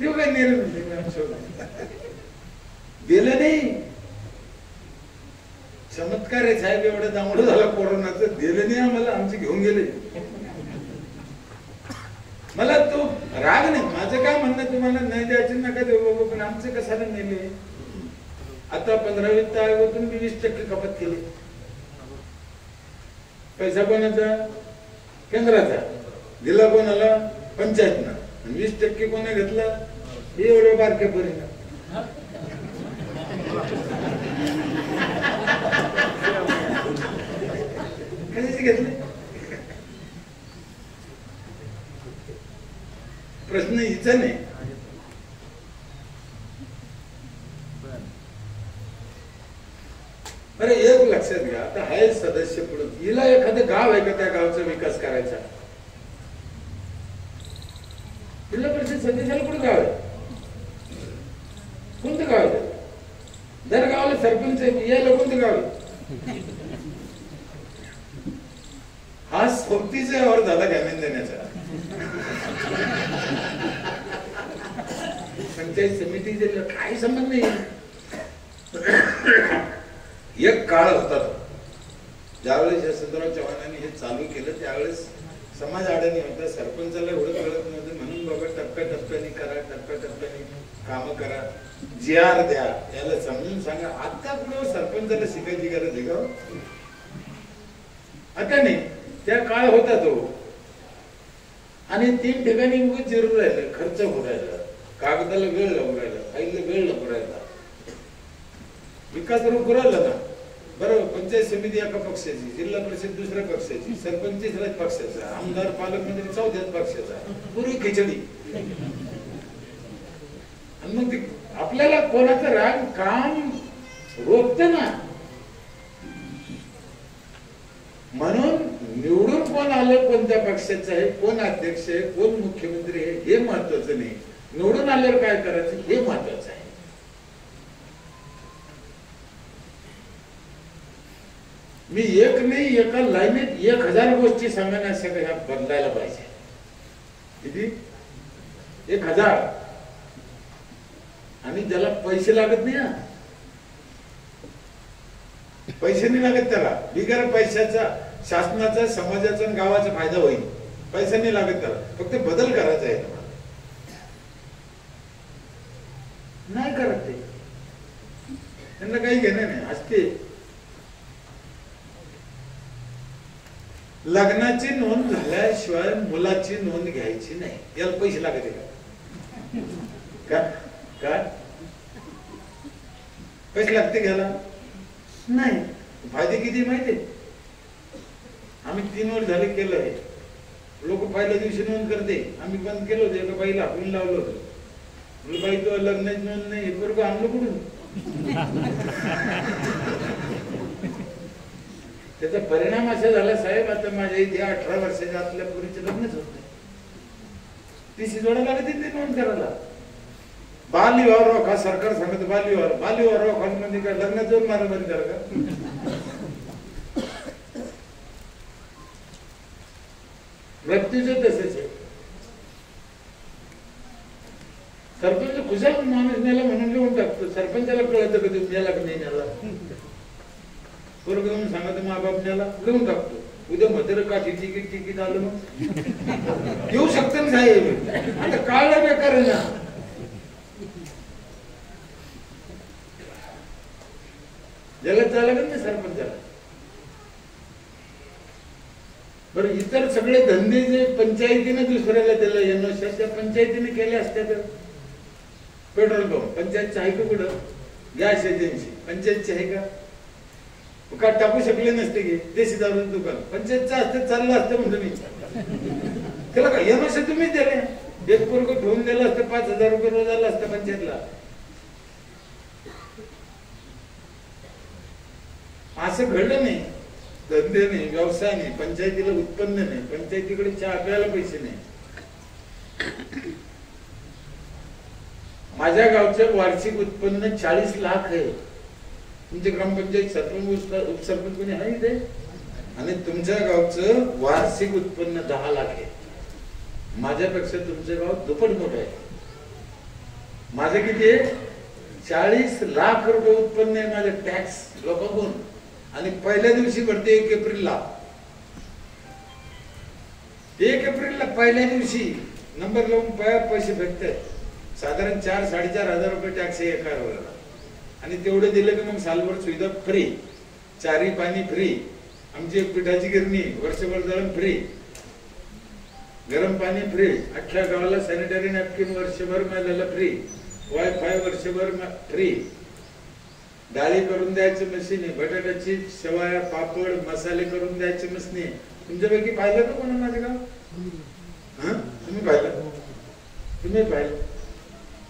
ते काय नेले म्हणजे ग्रामसेवक गेलं नाही. चमत्कार आहे साहेब. एवढं दांगडं झालं कोरोनाचं. दिलं नाही आम्हाला. आमचे घेऊन गेले. मला तो राग नाही. माझं काय म्हणणं, तुम्हाला नाही द्यायचे नका देऊ बाबा, पण आमचे कशाला नेले? आता 15 वित्त आयोगातून 20% कपात केली. पैसा कोणाचा? केंद्राचा. दिला कोणाला? पंचायतनं. 20% कोणा घेतला? हे एवढं बारक्या परिणाम. कशाचे घेतले? प्रश्न हिचा नाही. अरे एक लक्षात घ्या. आता हाय सदस्य पुढे, हिला एखादं गाव आहे का त्या गावचा विकास करायचा? जिल्हा परिषद सदस्याला कुठे गाव आहे? कोणतं गाव आहे? दर गावाला सरपंच आहे, यायला कोणतं गाव आहे? हा सोबतीचा यावर झाला घालून देण्याचा. पंचायत समितीचे काही संबंध नाही. एक काळ होता ज्यावेळेस यशवंतराव चव्हाणांनी हे चालू केलं त्यावेळेस समाज अडाणी होता, सरपंचाला एवढं कळत नव्हतं, म्हणून बाबा टप्प्याटप्प्याने करा, टप्प्याटप्प्याने काम करा, GR द्या, याला समजून सांगा. आता कुठं सरपंचाला शिकायची गरज आहे का? आता नाही, त्या काळ होता तो. आणि 3 ठिकाणी उगाच जिरून राहिलं, खर्च होऊ राहिला, कागदाला वेळ लागू राहिला, फाईलला वेळ लागू राहिला, विकास रोखू राहिला ना. बरोबर, पंचायत समिती एका पक्षाची, जिल्हा परिषद दुसऱ्या पक्षाची, सरपंच तिसऱ्याच पक्षाचा, आमदार पालकमंत्री चौथ्याच पक्षाचा, पुरी खिचडी. आणि मग आपल्याला कोणाचं राग काम रोखत ना. म्हणून निवडून कोण आलं, कोणत्या पक्षाचं आहे, कोण अध्यक्ष आहे, कोण मुख्यमंत्री आहे हे महत्वाचं नाही, निवडून आल्यावर काय करायचं हे महत्वाचं आहे. मी एक नाही, एका लाईनीत 1000 गोष्टी सांगण्या सगळ्या बदलायला पाहिजे. किती? 1000. आणि ज्याला पैसे लागत नाही, पैसे नाही लागत त्याला, बिगर पैशाचा शासनाचा, समाजाचा, गावाचा फायदा होईल. पैसा नाही लागत त्याला, फक्त बदल करायचा आहे. नाही करत ते, त्यांना काही घेणं नाही. असते लग्नाची नोंद झाल्याशिवाय मुलाची नोंद घ्यायची नाही, याला पैसे लागत का? का पैसे लागते घ्यायला? नाही. फायदे किती माहिती? आम्ही 3 वर्ष झाले केलं आहे. लोक पहिल्या दिवशी नोंद करते, आम्ही बंद केलं होतं. एका बाईला आपण लावलं होतं, बाई तो लग्नाची नोंद नाही, बरोबर आणलं कुठून? त्याचा परिणाम असा झाला साहेब, आता माझ्या इथे 18 वर्षाच्या आतल्या पोरीचे लग्नच होत नाही. ती जोडा लागते ते नोंद करायला. बालविवाह रोखा, सरकार सांगत बालविवाह रोखा म्हणजे काय, लग्नात जाऊन मारा बंद करा का? मृत्यूचं तसंच आहे. सरपंच खुशाल माणूस नेला म्हणून लिहून टाकतो, सरपंचाला कळतं का तुम्ही नेला की नाही नेला? पोरग येऊन सांगत मा बाप नेला, लिहून टाकतो. उद्या मधुर काठी तिकीट आलं मग येऊ शकतं ना साहेब. आता काळला बेकार आहे ना. जगात चाललं का सरपंचाला? बरं, इतर सगळे धंदे जे पंचायतीने दुसऱ्याला दिलं, NOC त्या पंचायतीने केले असते तर. पेट्रोल पंप पंचायतचे आहे का? कुठं गॅस एजन्सी पंचायतची आहे का? का टाकू शकले नसते की देशी दारूचं दुकान पंचायतचं असतं, चाललं असतं म्हणतो मी. त्याला का NOC तुम्हीच दिले. एक पोरग ठेवून दिलं असतं, 5000 रुपये रोज आला असतं पंचायतला. असं घडलं नाही. धंदे नाही, व्यवसाय नाही, पंचायतीला उत्पन्न नाही, पंचायतीकडे चहा प्यायला पैसे नाही. माझ्या गावचं वार्षिक उत्पन्न 40 लाख आहे. तुमचे ग्रामपंचायत सरपंच उपसरपंच कोणी आहे इथे? आणि तुमच्या गावचं वार्षिक उत्पन्न 10 लाख आहे. माझ्यापेक्षा तुमचं गाव दुप्पट मोठं आहे. माझं किती आहे? 40 लाख रुपये उत्पन्न आहे माझं टॅक्स लोकांकडून. आणि पहिल्या दिवशी भरते 1 एप्रिलला. 1 एप्रिलला पहिल्या दिवशी नंबर लावून पैसे भेटतात. साधारण 4-4.5 हजार रुपये टॅक्स आहे एका वर्गाला. आणि तेवढे दिले की मग सालभर सुविधा फ्री, चारी पाणी फ्री, आमची पिठाची गिरणी वर्षभर जळण फ्री, गरम पाणी फ्री, अख्ख्या गावाला सॅनिटरी नॅपकिन वर्षभर मिळालेला फ्री, वायफाय वर्षभर फ्री, डाळी करून द्यायची मशीन आहे, बटाट्याची शेवया पापड मसाले करून द्यायची मशीन आहे. तुमच्यापैकी पाहिलं का कोणा माझं गाव? तुम्ही पाहिलं? तुम्ही पाहिलं?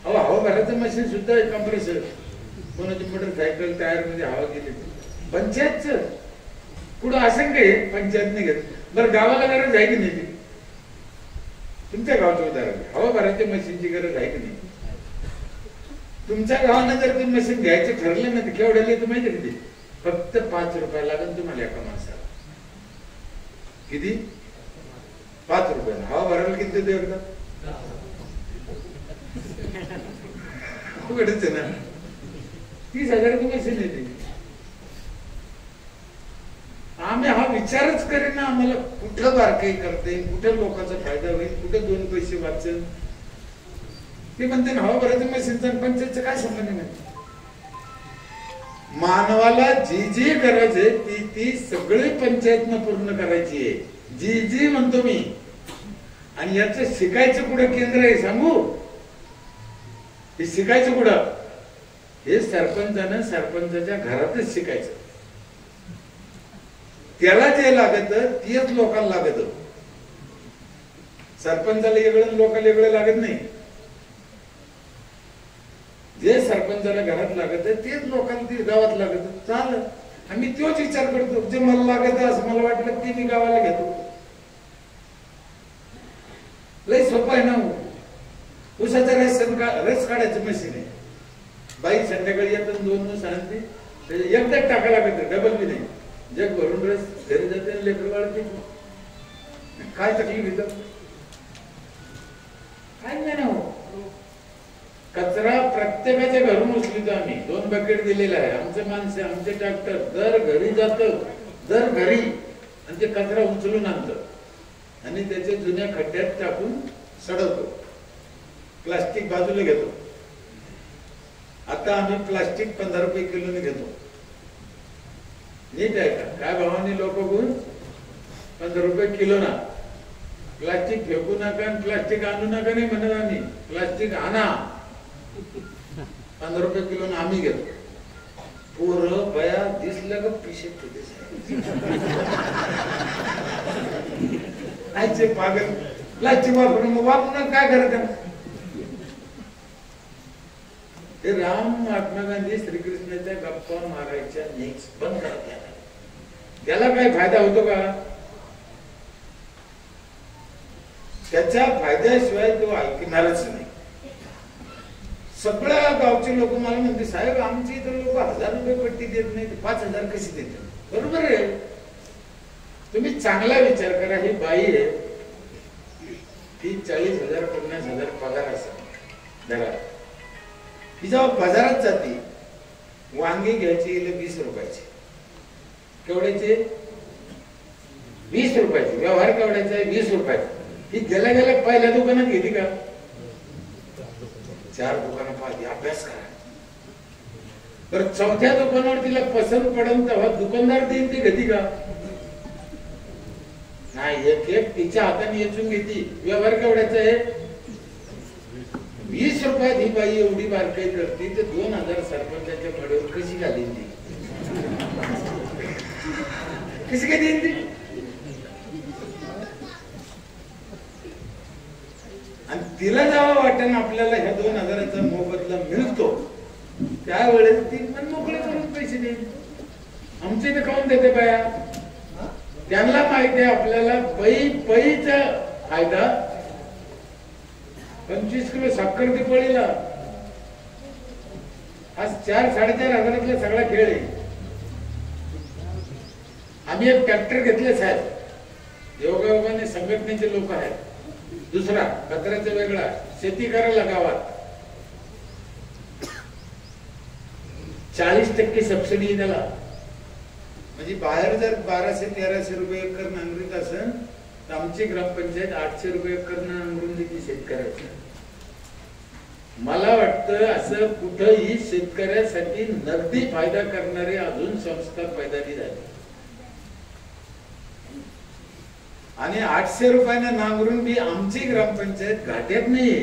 अहो, हवा भरायचं मशीन सुद्धा आहे, कम्प्रेसर. कोणाची मोटरसायकल टायर मध्ये हवा गेली. पंचायतच पुढं असंख्य आहे, पंचायतने घेत. बरं, गावाला गरज आहे की नाही? तुमच्या गावचं उदाहरण, हवा भरायच्या मशीनची गरज आहे की नाही? तुमच्या गावानं जर तुम्ही मशीन घ्यायचं ठरलं ना तर केवढ्याला येतं माहिती किती? फक्त 5 रुपये लागेल तुम्हाला एका माणसाला. किती? 5 रुपये. हवा भरायला किती देते एकदा? उघडच आहे ना. 30,000 मशीन येते. आम्ही हा विचारच करेन ना आम्हाला कुठं बारकाई करते, कुठं लोकांचा फायदा होईल, कुठं 2 पैसे वाचन. ते म्हणते ना हवा भरायचं मशीनचा पंचायतचं काय संबंध नाही. मानवाला जी जी गरज आहे ती सगळी पंचायतनं पूर्ण करायची आहे. जी म्हणतो मी. आणि याचं शिकायचं कुठं केंद्र आहे सांगू? हे शिकायचं कुठं? हे सरपंचानं सरपंचाच्या घरातच शिकायचं. त्याला जे लागत तेच लोकांना लागत. सरपंचाला वेगळं लोकांना वेगळं लागत नाही. जे सरपंचाला घरात लागत तेच लोकांना गावात लागत. चाल आम्ही तोच विचार करतो. जे मला लागत असं मला वाटलं ते मी गावाला घेतो. लय सोपं आहे ना. उसाचा रस काढायचं मशीन आहे. बाई संध्याकाळी येतात 2 सांगते एकदाच टाका लागत डबल बी नाही. जग भरून रस घरी जाते लेकर वाढते. काय तकलीफ येत? काय नाही ना. कचरा प्रत्येकाच्या घरून उचलितो आम्ही. 2 बकेट दिलेला आहे. आमचे माणसे आमचे ट्रॅक्टर दर घरी जात दर घरी आणि ते कचरा उचलून आणतं आणि त्याचे जुन्या खड्ड्यात टाकून सडवतो. प्लास्टिक बाजूला घेतो. आता आम्ही प्लास्टिक 15 रुपये किलोने घेतो. नीट आहे का? काय भावाने लोक गुण 15 रुपये किलो ना. प्लास्टिक फेकू नका आणि प्लास्टिक आणू नका नाही म्हणत आम्ही. प्लास्टिक आणा 15 रुपये किलो आम्ही घेतो. पोरं बया दिसलं का पिशे आयचे पागल. प्लास्टिक वापरून वापरून काय करत? हे राम महात्मा गांधी श्रीकृष्णाच्या गप्पा मारायच्या नेक्स्ट बंद करत. त्याला काय फायदा होतो का? त्याच्या फायद्याशिवाय तो ऐकणारच नाही. सगळ्या गावचे लोक मला म्हणते साहेब आमची इतर लोक 1000 रुपये पट्टी देत नाही 5000 कशी देतात? बरोबर आहे. तुम्ही चांगला विचार करा. ही बाई आहे ती 40,000 50,000 पगार असेल घरात. ती जेव्हा बाजारात जाते वांगी घ्यायची 20 रुपयाची. केवढ्याचे? 20 रुपयाची. व्यवहार केवढ्याचा आहे? 20 रुपयाचा. ही गेल्या गेल्या पहिल्या दुकानात घेते का? 4 दुकानं पाहिजे. अभ्यास करा. तर 4थ्या दुकानावर तिला पसंत पडून तेव्हा दुकानदार देईन ती घेते का? नाही. एक तिच्या हाताने येचून घेते. व्यवहार केवढ्याचा आहे? 20 रुपयात ही बाई एवढी बारकाई करते तर 2000 सरपंचाच्या फड्यावर कशी घालीन ती? कशी काय देईन ती? आणि तिला जेव्हा वाटेल आपल्याला ह्या 2000चा मोबदला मिळतो त्यावेळेस ती मन मोकळे करून पैसे देईल. आमच्या इथे काऊन देते बाया? त्यांना माहिती आहे आपल्याला पैचा फायदा. 25 किलो साखर दिपाळीला आज 4-4.5 हजारातला सगळा खेळ आहे. आम्ही एक ट्रॅक्टर घेतले साहेब. योगायोगाने संघटनेचे लोक आहेत. दुसरा कचऱ्याचा वेगळा शेती करायला गावात 40% सबसिडी त्याला. म्हणजे बाहेर जर 1200-1300 रुपये एकर नांगरीत असेल तर आमची ग्रामपंचायत 800 रुपये एकर नांगरून देते शेतकऱ्याचं. मला वाटतं असं कुठंही शेतकऱ्यासाठी नगदी फायदा करणारी अजून संस्था पैदाली झाली. आणि 800 रुपयाने नांगरून बी आमची ग्रामपंचायत घाट्यात नाहीये.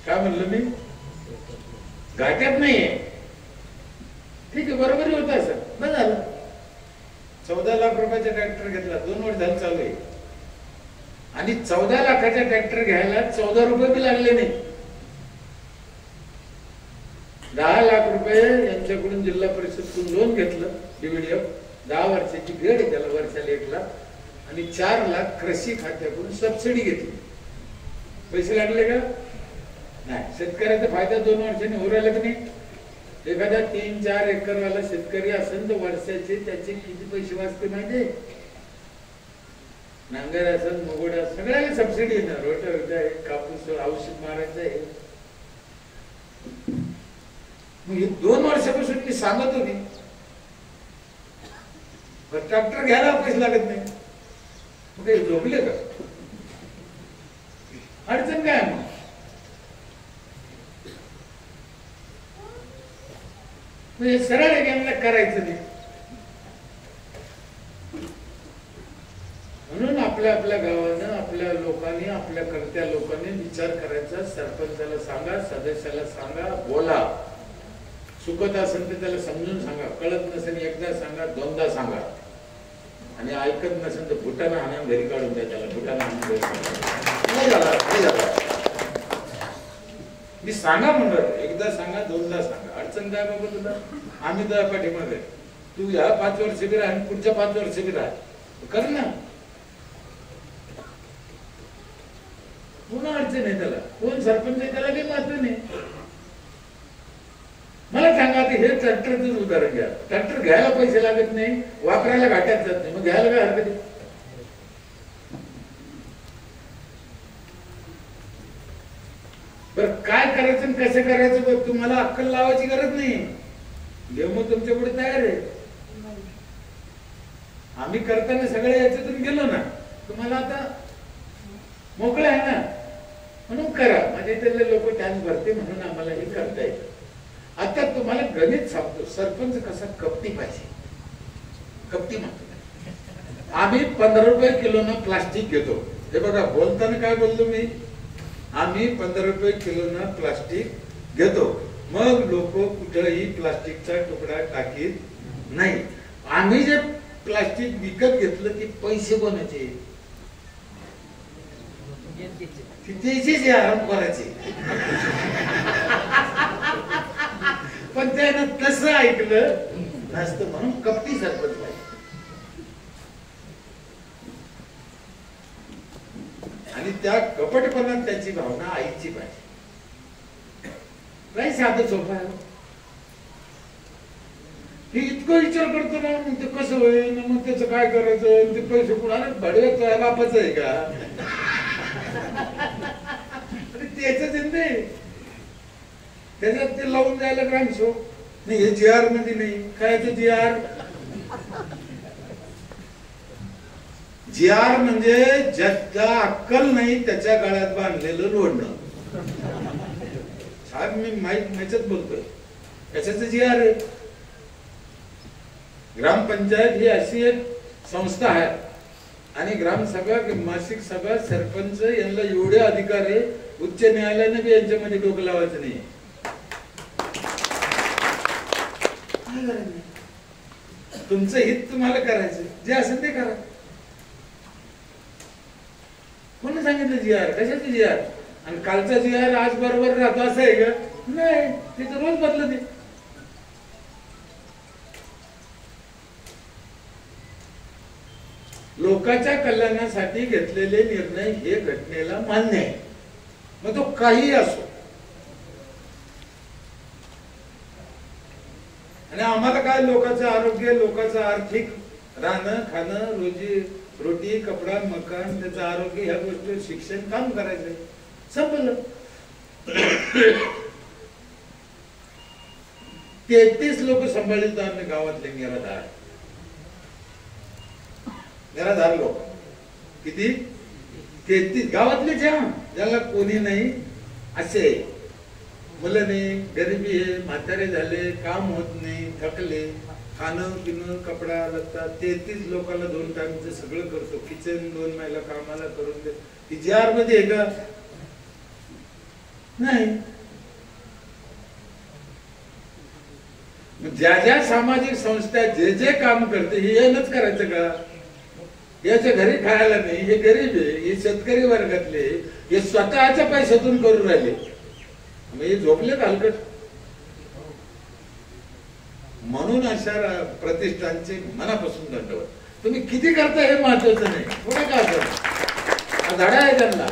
काय म्हणलं मी? घाट्यात नाहीये. ठीक आहे बरोबर होत असं. बस झालं. 14 लाख रुपयाचा ट्रॅक्टर घेतला. 2 वर्ष झालं चालू आहे. आणि 14 लाखाचा ट्रॅक्टर घ्यायला 14 रुपये बी लागले नाही. 10 लाख रुपये यांच्याकडून जिल्हा परिषदकडून लोन घेतलं. डीव्हीडीएफ 10 वर्षाची फेड आहे त्याला वर्षाला 1 लाख. आणि 4 लाख कृषी खात्याकडून सबसिडी घेतली. पैसे लागले का? नाही, शेतकऱ्याचा फायदा 2 वर्षांनी होऊ राहिला की नाही? एखादा 3-4 एकर वाला शेतकरी असेल तर वर्षाचे त्याचे किती पैसे वाचते माहितीये? नांगर असेल, मुगोड सगळ्याला सबसिडी येणार. रोटर आहे, कापूस औषध मारायचं आहे. मग 2 वर्षापासून मी सांगत होती ट्रॅक्टर घ्यायला पैसे लागत नाही. मग काही झोपले का? अडचण काय मग? म्हणजे सरळ यांना करायचं नाही. म्हणून आपल्या आपल्या गावानं, आपल्या लोकांनी, आपल्या कर्त्या लोकांनी विचार करायचा. सरपंचाला सांगा, सदस्याला सांगा, बोला. चुकत असेल तर त्याला समजून सांगा, कळत नसेल एकदा सांगा, 2दा सांगा, आणि ऐकत नसेल तर भुटाना आणून घरी काढून द्या त्याला. भुटाना आणून घरी नाही झाला. मी सांगा म्हणलं, एकदा सांगा, 2दा सांगा. अडचण काय बाबा तुला? आम्ही तर पाठीमागे, तू या 5 वर्ष बी राह, पुढच्या 5 वर्ष बी राह, कर ना. पुन्हा अडचण आहे त्याला. कोण सरपंच आहे त्याला काही महत्व नाही. मला सांगा, हे ट्रॅक्टरच उदाहरण घ्या. ट्रॅक्टर घ्यायला पैसे लागत नाही, वापरायला घाट्यात जात नाही, मग घ्यायला काय हरकत आहे? बरं, काय करायचं आणि कसं करायचं बघ, तुम्हाला अक्कल लावायची गरज नाही. डेमो तुमच्या पुढे तयार आहे. आम्ही करताना सगळ्या याच्यातून गेलो ना, तुम्हाला आता मोकळं आहे ना, म्हणून करा. माझ्या इथले लोक टॅन भरते म्हणून आम्हाला हे करता येतं. आता तुम्हाला गणित सांगतो. सरपंच कसा कपटी पाहिजे, कपटी म्हणतो. आम्ही 15 रुपये किलोनं प्लास्टिक घेतो. हे बघा, बोलताना काय बोललो मी? आम्ही 15 रुपये किलोनं प्लास्टिक घेतो. मग लोक कुठेही प्लास्टिकचा तुकडा टाकीत नाही. आम्ही जे प्लास्टिक विकत घेतलं ते पैसे कोणाचे? तिथेचे आराम करायचे. पण त्यानं तसं ऐकलं नसतं, म्हणून कपटी सरपंच पाहिजे. आणि त्या कपटपणात त्याची भावना आईची पाहिजे. काही साधं सोपं आहे. हे इतकं विचार करतो ना, मग ते कसं होईल, मग त्याचं काय करायचं, ते पैसे कुणाला भडव्याचा बापाचं आहे का? त्याच नाही, त्याच्यात ते लावून जायला ग्रामसेवक नाही. हे GR मध्ये नाही. काय GR? GR म्हणजे ज्याच्या अक्कल नाही त्याच्या गळ्यात बांधलेलं लोणं. साहेब, मी माहितीच बोलतोय. त्याच्याच GR आहे. ग्रामपंचायत ही अशी एक संस्था आहे, आणि ग्रामसभा, मासिक सभा, सरपंच यांना एवढे अधिकार आहे, उच्च न्यायालयाने बी यांच्यामध्ये डोकं लावायचं नाही. तुमचं हित तुम्हाला करायचं, जे असेल ते करा. कोणी सांगितलं GR? कशाचं GR? आणि कालचा GR आज बरोबर राहतो असं आहे का? नाही, त्याचं रोज बदलत आहे. लोकांच्या कल्याणासाठी घेतलेले निर्णय हे घटनेला मान्य आहे, मग तो काही असो. आणि आम्हाला काय, लोकांचं आरोग्य, लोकांचं आर्थिक राहणं खाणं, रोटी कपडा मकान, त्याचं आरोग्य, ह्या गोष्टी, शिक्षण, काम करायचं, संपलं. 33 लोक सांभाळले तर आम्ही गावातले निराधार लोक. किती? 33 गावातले, ज्याला कोणी नाही, असे मुलं नाही, गरिबी आहे, म्हातारे झाले, काम होत नाही, थकले, खाणं पिणं कपडा लत्ता. 33 लोकांना 2 टाइमचं सगळं करतो. किचन 2 महिला कामाला करून दे. ती GR मध्ये आहे का? नाही. ज्या ज्या सामाजिक संस्था जे जे काम करते हे यानंच करायचं का? याच्या घरी खायला नाही, हे गरीब आहे, हे शेतकरी वर्गातले, हे स्वतःच्या पैशातून करून राहिले, हे झोपले हलकट. म्हणून अशा प्रतिष्ठानचे मनापासून दंडवत. तुम्ही किती करता हे महत्वाचं नाही, पुढे काय करता, धडा आहे त्यांना.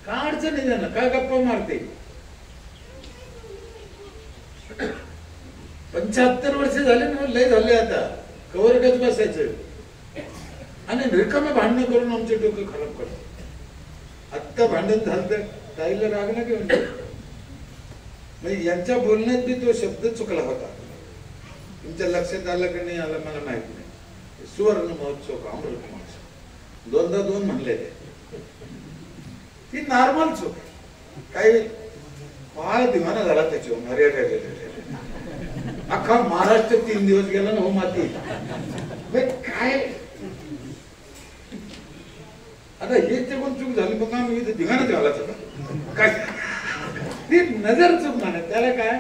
का अडचण आहे त्यांना, का गप्पा मारते? 75 वर्ष झाले ना, लय झाले आता, कवरगच बसायचं आणि रिकामे भांडणं करून आमचे डोकं खराब करतात. आत्ता भांडण झालं तर ताईला राग ना घेऊन, म्हणजे यांच्या बोलण्यात बी तो शब्द चुकला होता. तुमच्या लक्षात आलं का नाही आलं मला माहित नाही. सुवर्ण महोत्सव का अमृत महोत्सव, दोनदा दोन म्हणले ते, ती नॉर्मल चूक काही फार दिवाना झाला त्याच्यावर. अरे अख्खा महाराष्ट्र 3 दिवस गेला ना हो माती. काय आता हे ते पण चूक झाली, मग आम्ही इथे धिंगाणा घालायचं का काय? ती नजर चूक म्हणा त्याला काय,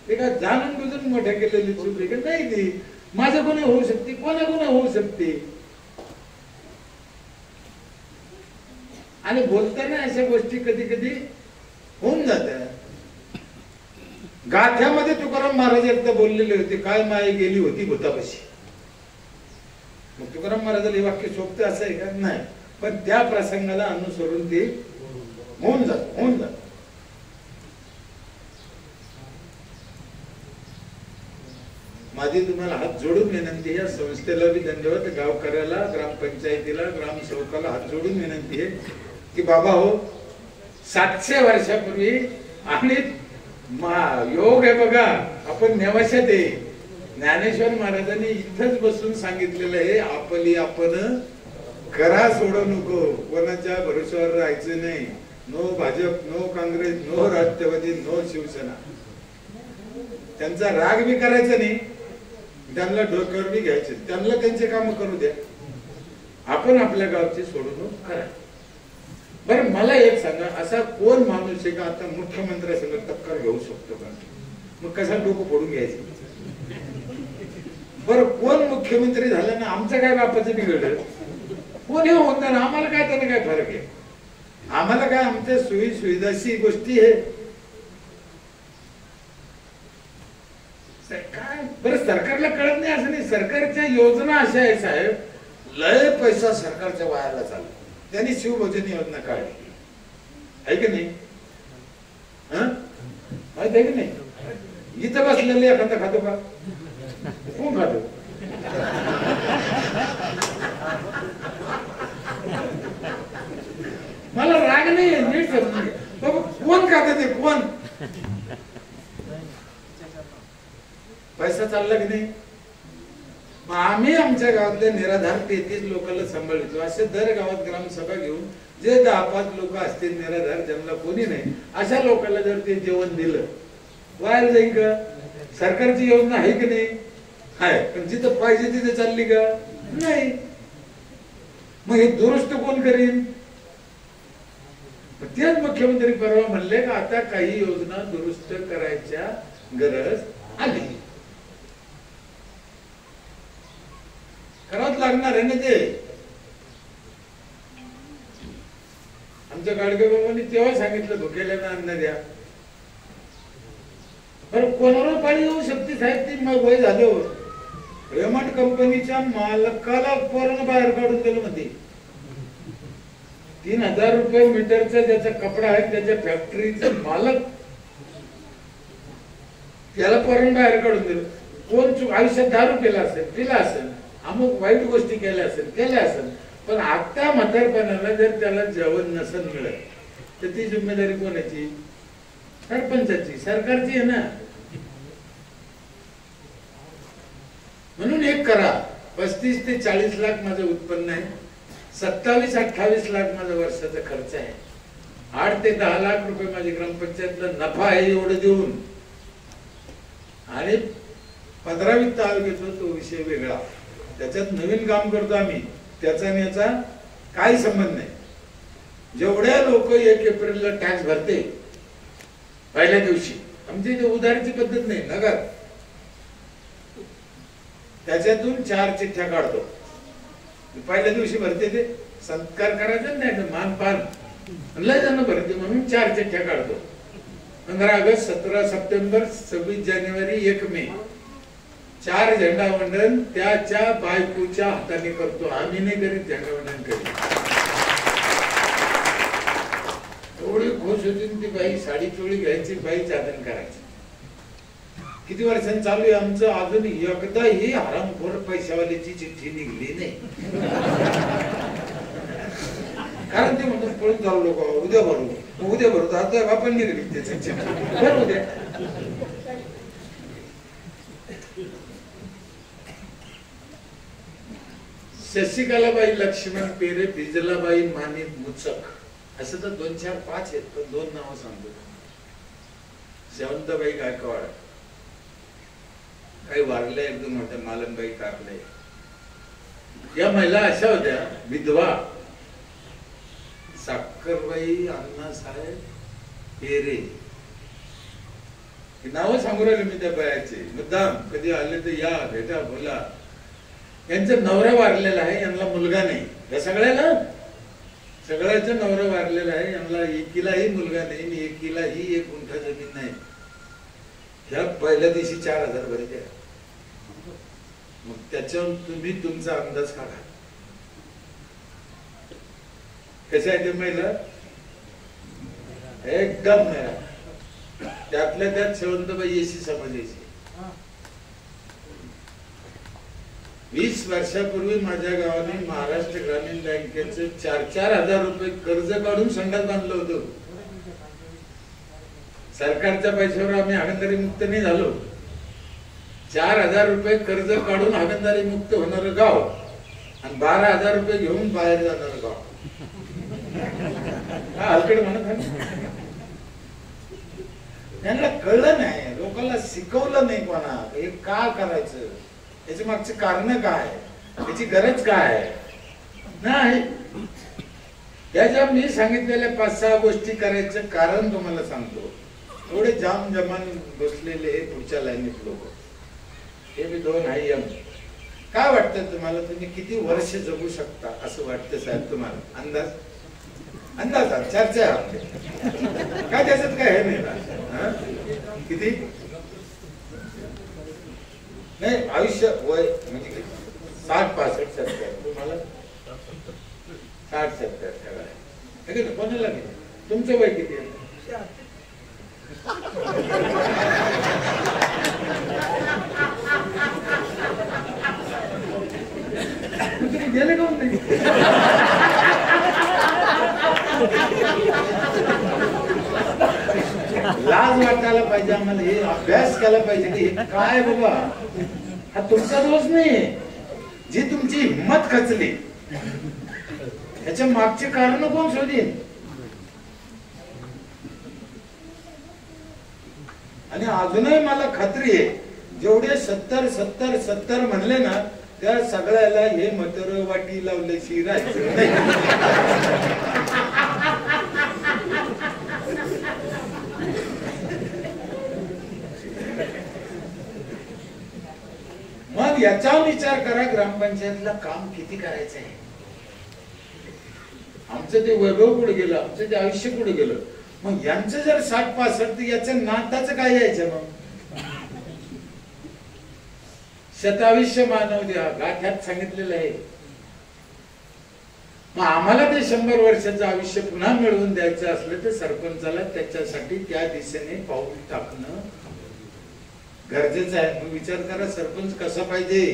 ते काय जाणून बुजून मोठ्या केलेली चूक आहे का नाही? ती माझं कोणी होऊ शकते, कोणा होऊ शकते. आणि बोलताना अशा गोष्टी कधी कधी होऊन जातात. गाथ्यामध्ये तुकाराम महाराज एकदा बोललेले होते, काय माय गेली होती भूतापाशी. मग तुकाराम महाराजाला हे वाक्य सोपते असं आहे का? नाही, पण त्या प्रसंगाला अनुसरून ते होऊन जात. माझी तुम्हाला हात जोडून विनंती आहे, संस्थेला बी धन्यवाद, गावकऱ्याला, ग्रामपंचायतीला, ग्रामसेवकाला हात जोडून विनंती आहे की बाबा हो, 700 वर्षापूर्वी आणि योग आहे बघा, आपण नेवाशात आहे. ज्ञानेश्वर महाराजांनी इथंच बसून सांगितलेलं आहे, आपली आपण करा, सोडू नको, कोणाच्या भरोश्यावर राहायचं नाही. No Bhajap, no Congress, no Rashtravadi, no Shivsena. त्यांचा राग बी करायचा नाही, त्यांना डोक्यावर बी घ्यायचे, त्यांना त्यांचे काम करू द्या, आपण आपल्या गावची सोडवणूक करा. बरं मला एक सांगा, असा कोण माणूस आहे का आता मुख्यमंत्र्यासंग टक्कर घेऊ शकतो का? मग कसा डोकं फोडून घ्यायचं? बरं कोण मुख्यमंत्री झाला ना, आमचं काय बापाचं बिघडलं, कोणी होणार, आम्हाला काय त्याने काय फरक आहे? आम्हाला काय, आमच्या सोयी सुविधाची गोष्टी आहे काय. बरं सरकारला कळत नाही असं नाही, सरकारच्या योजना अशा आहे साहेब, लय पैसा सरकारच्या वायाला चालला. त्यांनी शिवभोजन योजना काढली आहे की नाही? माहित आहे की नाही? इथं बसलेले एखादा खातो का? कोण खातो? मला राग नाही, नीट बाबा कोण खात ते, कोण पैसा चालला की नाही? मग आम्ही आमच्या गावातल्या निराधार 33 लोकांना सांभाळतो. असे दर गावात ग्रामसभा घेऊन जे 10-5 लोक असतील निराधार, ज्यांना कोणी नाही, अशा लोकांना जर ते जेवण दिलं, वाया जाईल का? सरकारची योजना आहे की नाही? आहे, पण जिथं पाहिजे तिथे चालली का? नाही. मग हे दुरुस्त कोण करीन? तेच मुख्यमंत्री परवा म्हणले का आता काही योजना दुरुस्त करायच्या गरज आली, करावंच लागणार आहे ना ते. आमच्या गाडगे बाबांनी तेव्हा सांगितलं भुकेल्यानं अन्न द्या. बरं कोणावर पाळी येऊ शकते साहेब? ती मग वय झाल्यावर रेमंड कंपनीच्या मालकाला पोरानं बाहेर काढून दिलं मध्ये. 3000 रुपये मीटरचा ज्याचा कपडा आहे त्याच्या फॅक्टरीचा मालक, त्याला पोरानं बाहेर काढून दिलं. कोण आयुष्यात दारू पिला असेल, पिला असेल, अमुक वाईट गोष्टी केल्या असेल, पण आता म्हातारपणाला जर त्याला जेवण नसेल मिळत तर ती जिम्मेदारी कोणाची? सरपंचाची, सरकारची आहे ना. म्हणून एक करा, 35 ते 40 लाख माझं उत्पन्न आहे, 27-28 लाख माझा वर्षाचा खर्च आहे, 8 ते 10 लाख रुपये माझी ग्रामपंचायतला नफा आहे, एवढं देऊन आणि 15वी तालुक्याचा तो विषय वेगळा, त्याच्यात नवीन काम करतो आम्ही, त्याचा आणि याचा काही संबंध नाही. जेवढ्या लोक 1 एप्रिलला टॅक्स भरते पहिल्या दिवशी, आमची इथे उधारीची पद्धत नाही नगर, त्याच्यातून 4 चिठ्ठ्या काढतो. पहिल्या दिवशी भरते ते सत्कार करायचा नाही, मानपान लय जण भरते म्हणून 4 चिठ्ठ्या काढतो. 15 ऑगस्ट, 17 सप्टेंबर, 26 जानेवारी, 1 मे 4 झेंडावंदन त्याच्या बायकोच्या हाताने करतो. आम्ही नाही करीत झेंडावंदन करीत. होती ती बाई साडी चोळी घ्यायची, बाई चादन करायची. किती वर्षांनी चालू आहे आमचं, अजून एकदा ही हरामखोर पैशावाल्याची चिठ्ठी निघली नाही. कारण ते म्हणतात पळून जाऊ लोक, उद्या भरू, उद्या भरू, आता आपण निघली त्याची चिठ्ठी भर उद्या. शशिकलाबाई लक्ष्मण पेरे, बिजलाबाई माणिक मुचक, असं तर 2, 4, 5 आहेत, पण 2 नावं सांगतो. शेवंतबाई गायकवाड, काही वारल्या एकदम मोठ्या, मालनबाई कारले. या महिला अशा होत्या विधवा. साखरबाई अण्णासाहेब पेरे, नाव सांगू राहिले मी त्या बायाचे मुद्दाम, कधी आले तर या भेटा बोला. यांचा नवरा वारलेला आहे, यांना मुलगा नाही. या सगळ्याचा नवरा वारलेला आहे, यांना एकीलाही मुलगा नाही, एकीलाही 1 गुंठा जमीन नाही. ह्या पहिल्या दिवशी 4,000 भरले. मग त्याच्यावर तुम्ही तुमचा अंदाज काढा कशा आहे ते महिला. एकदम मेळा. त्यातल्या त्यात शेवंतबाई एसी समाजाची. 20 वर्षापूर्वी माझ्या गावाने महाराष्ट्र ग्रामीण बँकेचं 4,000 रुपये कर्ज काढून संडास बांधलं होतं. सरकारच्या पैशावर आम्ही हागणदारी मुक्त नाही झालो. 4,000 रुपये कर्ज काढून हागणदारी मुक्त होणार गाव आणि 12,000 रुपये घेऊन बाहेर जाणार गाव. हलकड म्हणत त्यांना कळलं नाही, लोकांना शिकवलं नाही कोणा हे का करायचं, याची मागची कारण काय, याची गरज काय नाही. याच्या मी सांगितलेल्या 5-6 गोष्टी करायचं कारण तुम्हाला सांगतो. थोडे जाम जमान बसलेले हे पुढच्या लाईनीत लोक, हे मी 2 आहे. काय वाटतं तुम्हाला, तुम्ही किती वर्ष जगू शकता असं वाटतं साहेब तुम्हाला? अंदाज चर्चा काय त्याच्यात काय हे नाही किती नाही. आयुष्य वय म्हणजे 60-65 70. तुम्हाला 60-70 ठेवा. कोणाला नाही. तुमचं वय किती आहे? तुम्ही गेले काऊन नाही? लाज वाटायला पाहिजे आम्हाला. हे अभ्यास केला पाहिजे की हे काय बाबा, हा तुमचा दोष नाही. जी तुमची हिंमत खचली त्याच्या मागचे कारण कोण शोधेल? आणि अजूनही मला खात्री आहे जेवढे 70 म्हणले ना त्या सगळ्याला हे मतर वाटी लावले शिरायचं. मग याचा विचार करा, ग्रामपंचायतला काम किती करायचं आहे. आमचं ते वैभव पुढे गेलं, आमचं ते आयुष्य पुढे गेलं. मग यांचं जर 60-65 याचं नाताचं काय यायचं? मग शतायुष्य मानव द्या गाठ्यात सांगितलेलं आहे. मग आम्हाला ते 100 वर्षाचं आयुष्य पुन्हा मिळवून द्यायचं असलं तर सरपंचाला त्याच्यासाठी त्या दिशेने पाऊल टाकणं गरजेचं आहे. मग विचार करा सरपंच कसा पाहिजे.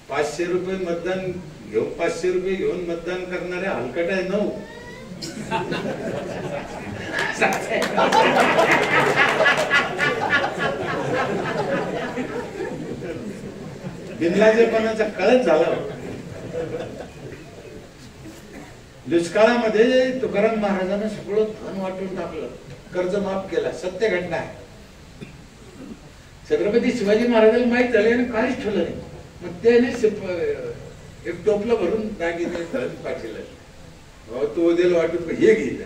500 रुपये मतदान घेऊन 500 रुपये घेऊन मतदान करणारे हलकट आहे 9. बिनलाजेपणाचा कळत झाला. दुष्काळामध्ये तुकाराम महाराजांना सगळं धन वाटून टाकलं, कर्ज माफ केला. सत्य घटना आहे. छत्रपती शिवाजी महाराजांना माहित झाले आणि काहीच ठेवलं नाही. मग त्याने एक टोपलं भरून दागिने धन पाठवलं. तो देल वाटून हे घेतलं.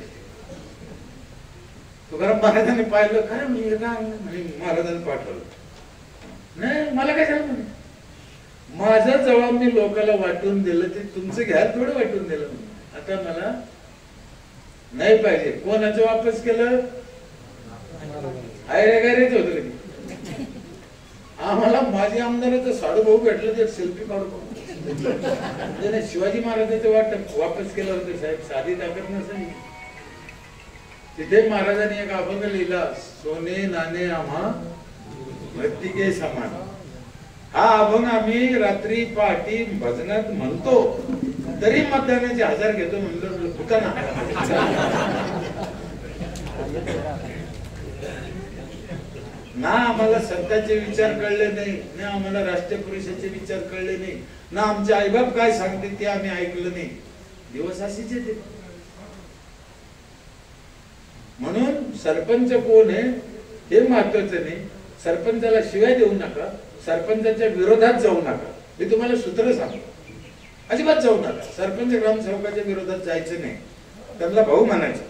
तुकाराम महाराजांनी पाहिलं काय म्हणजे महाराजांनी पाठवलं. नाही मला काय झालं म्हणे, माझ्या जवळ मी लोकांना वाटून दिलं ते तुमचं घ्या थोडं वाटून दिलं. आता मला नाही पाहिजे. कोणाचं वापस केलं? आयरेगारेच होत. आम्हाला माझे आमदाराचं साडू भाऊ भेटलं ते सेल्फी काढू. शिवाजी महाराजांचं वापस केलं होतं साहेब. साधी ताकद नसेल. तिथे महाराजांनी एक अभंग लिहिला, सोने नाणे आम्हा मृत्तिके समान. हा अभंग आम्ही रात्री पहाटी भजनात म्हणतो, तरी मतदानाचे 1000 घेतो म्हणलं भूताना. ना आम्हाला संतांचे विचार कळले नाही, ना आम्हाला राष्ट्रीय पुरुषाचे विचार कळले नाही, ना आमचे आईबाप काय सांगते ते आम्ही ऐकलं नाही. दिवस असेच येते. म्हणून सरपंच कोण आहे हे महत्वाचं नाही. सरपंचाला शिवाय देऊ नका, सरपंचाच्या विरोधात जाऊ नका. मी तुम्हाला सूत्र सांगतो, अजिबात जाऊ नका. सरपंच ग्रामसेवकाच्या विरोधात जायचं नाही. त्यांना भाऊ म्हणायचं,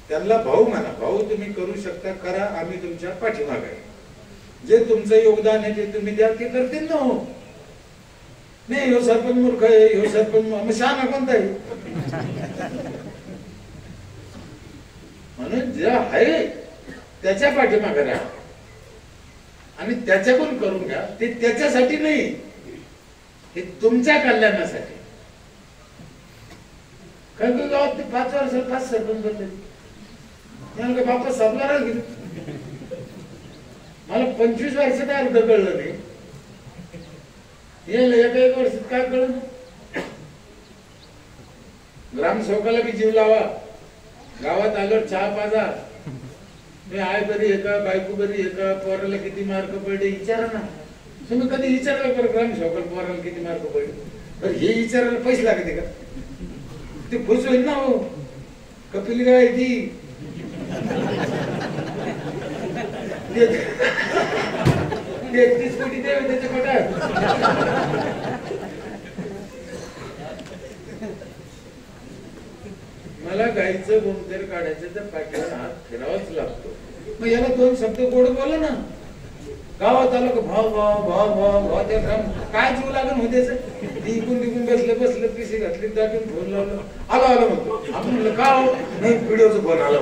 त्यांना भाऊ म्हणा. भाऊ तुम्ही करू शकता, करा, आम्ही तुमच्या पाठीमागे आहे. जे तुमचं योगदान आहे ते तुम्ही द्या, ते करतील ना. हो नाही, ह्यो सरपंच मूर्ख आहे, ह्यो सरपंच शहाणा कोणता आहे. म्हणून जे आहे त्याच्या पाठीमागे राहा आणि त्याच्याकडून करून घ्या. ते त्याच्यासाठी नाही, हे तुमच्या कल्याणासाठी. काही गावात ते 5 वर्षात 5 सरपंच बदलले. बापा सबला गेले. मला 25 वर्षात अर्ध कळलं नाही. एका 1 वर्षात काय कळलं. ग्रामसेवकाला बी जीव लावा. गावात आल्यावर चहा पाजा. मी आय बरी आहे का, बायको बरी आहे का, पोराला किती मार्क पडले विचारा ना. तुम्ही कधी विचारलं बरं ग्रामसेवकाला पोराला किती मार्क पडले? तर हे विचारायला पैसे लागते का? ते खुश होईल ना. हो कपिल गाय ती 33 कोटी द्यावे त्याच्या पोटात. मला गाईचं गोमतेर काढायचं तर पाठीवर हात फिरावाच लागतो. मग याला 2 शब्द गोड बोला ना. गावात आलं का भाव भाव भाव भाव भाव. त्या ग्राम काय जीव लागून होते. इकून तिकून बसले पिशी घातली, दाटून फोन लावलं, आलो म्हणतो. आपण म्हणलं का हो, नाही व्हिडिओचा फोन आला.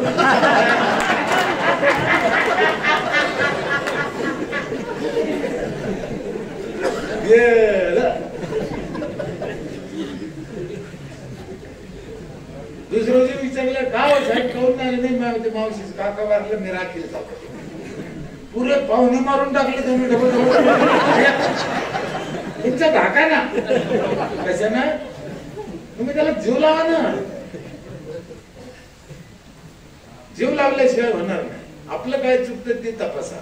दुसऱ्या दिवशी विचारलं का हो साहेब करून आले नाही. मावशी काका वारलं, मी राखील जातो. पुरे पाहुणे मारून टाकले तुम्ही. तुमचा धाका ना कशा ना. तुम्ही त्याला जीव लावा ना. जीव लावल्याशिवाय होणार नाही. आपलं काय चुकतं ते तपासा.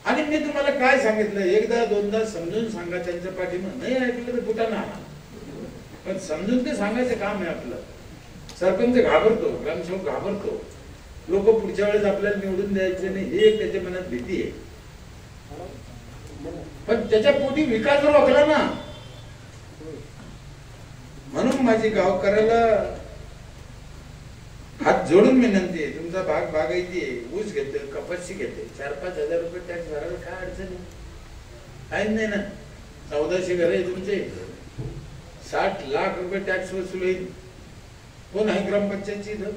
आणि मी तुम्हाला काय सांगितलं, 1दा 2दा समजून सांगा त्यांच्या पाठीमागे. नाही ऐकलं तर फुटाणा आणा, पण समजून ते सांगायचं काम आहे आपलं. सरपंच घाबरतो, ग्रामसेवक घाबरतो, लोक पुढच्या वेळेस आपल्याला निवडून द्यायचे नाही हे एक त्याच्या मनात भीती आहे. पण त्याच्या पोटी विकास रोखला ना. म्हणून माझी गावकऱ्याला हात जोडून विनंती आहे, तुमचा भाग बागायती आहे, ऊस घेते, कपाशी घेते, 4-5 हजार रुपये टॅक्स भरायला काय अडचण आहे? काहीच नाही ना. 1400 घर आहे तुमचे, 60 लाख रुपये टॅक्स वसूल होईल. कोण आहे ग्रामपंचायतची इथं?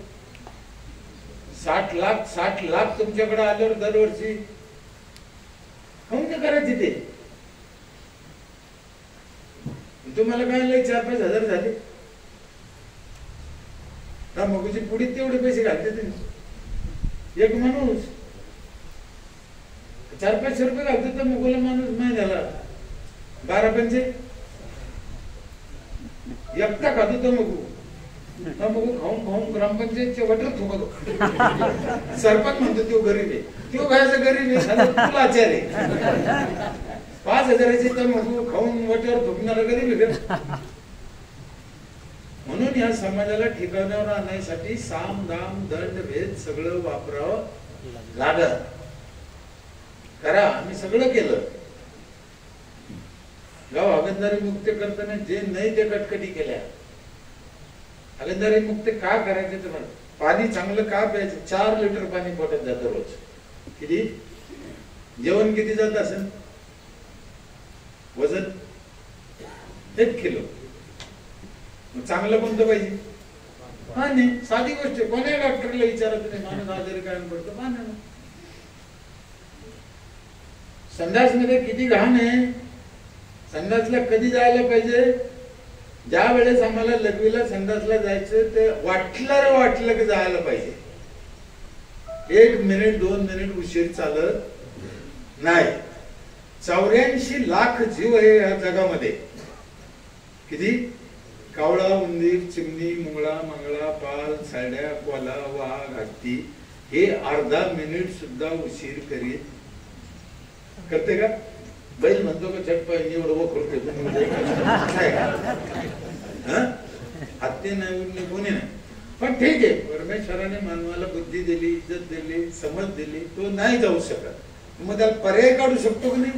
60 लाख तुमच्याकडे आल्यावर दरवर्षी काऊन ते करायचे ते? तुम्हाला काय लय 4-5 हजार झाले. मगुची पुढे तेवढे पैसे घालते तुम्ही. एक माणूस 400-500 रुपये घालतो तर मुगला माणूस नाही झाला. 12-5 एकटा खातो तो मगू. खाऊन ग्रामपंचायतच्या वटर थुकतो. सरपंच म्हणतो तो गरीब आहे, तो घ्यायचा गरीब आहे, तुला आचार आहे. 5,000चे तर मगू खाऊन वटर थुकणारा गरीब आहे. म्हणून या समाजाला ठिकाणावर आणण्यासाठी साम दाम दंड भेद सगळं वापरावं लागत. करा, आम्ही सगळं केलं. गाव हागणदारी मुक्त करताना जे नाही ते कटकटी केल्या. हागणदारी मुक्त का करायचे तर पाणी चांगलं का प्यायचं? 4 लिटर पाणी पोटात जातं रोज. किती जेवण किती जात असेल? वजन 1 किलो. चांगलं कोणतं पाहिजे? पाणी. साधी गोष्ट. कोण्या डॉक्टरला विचारा तुम्ही, माणूस आजारी काय पडतो? पाण्याला. संडास मध्ये किती घाण आहे, संडासला कधी जायला पाहिजे, ज्या वेळेस आम्हाला लघवीला संडासला जायचं ते वाटलं की जायला पाहिजे. 1 मिनिट 2 मिनिट उशीर चालत नाही. 84 लाख जीव आहे या जगामध्ये. किती? कावळा, उंदीर, चिमणी, मुंगळा, मंगळा, पाल, साड्या, कोला, वाघ, हत्ती हे अर्धा मिनिट सुद्धा उशीर करीत करते का? बैल म्हणतो का झटपट एवढं करते हत्ती नाही कोणी नाही. पण ठीक आहे, परमेश्वराने मानवाला बुद्धी दिली, इज्जत दिली, समज दिली, तो नाही जाऊ शकत. मग त्याला पर्याय काढू शकतो की नाही?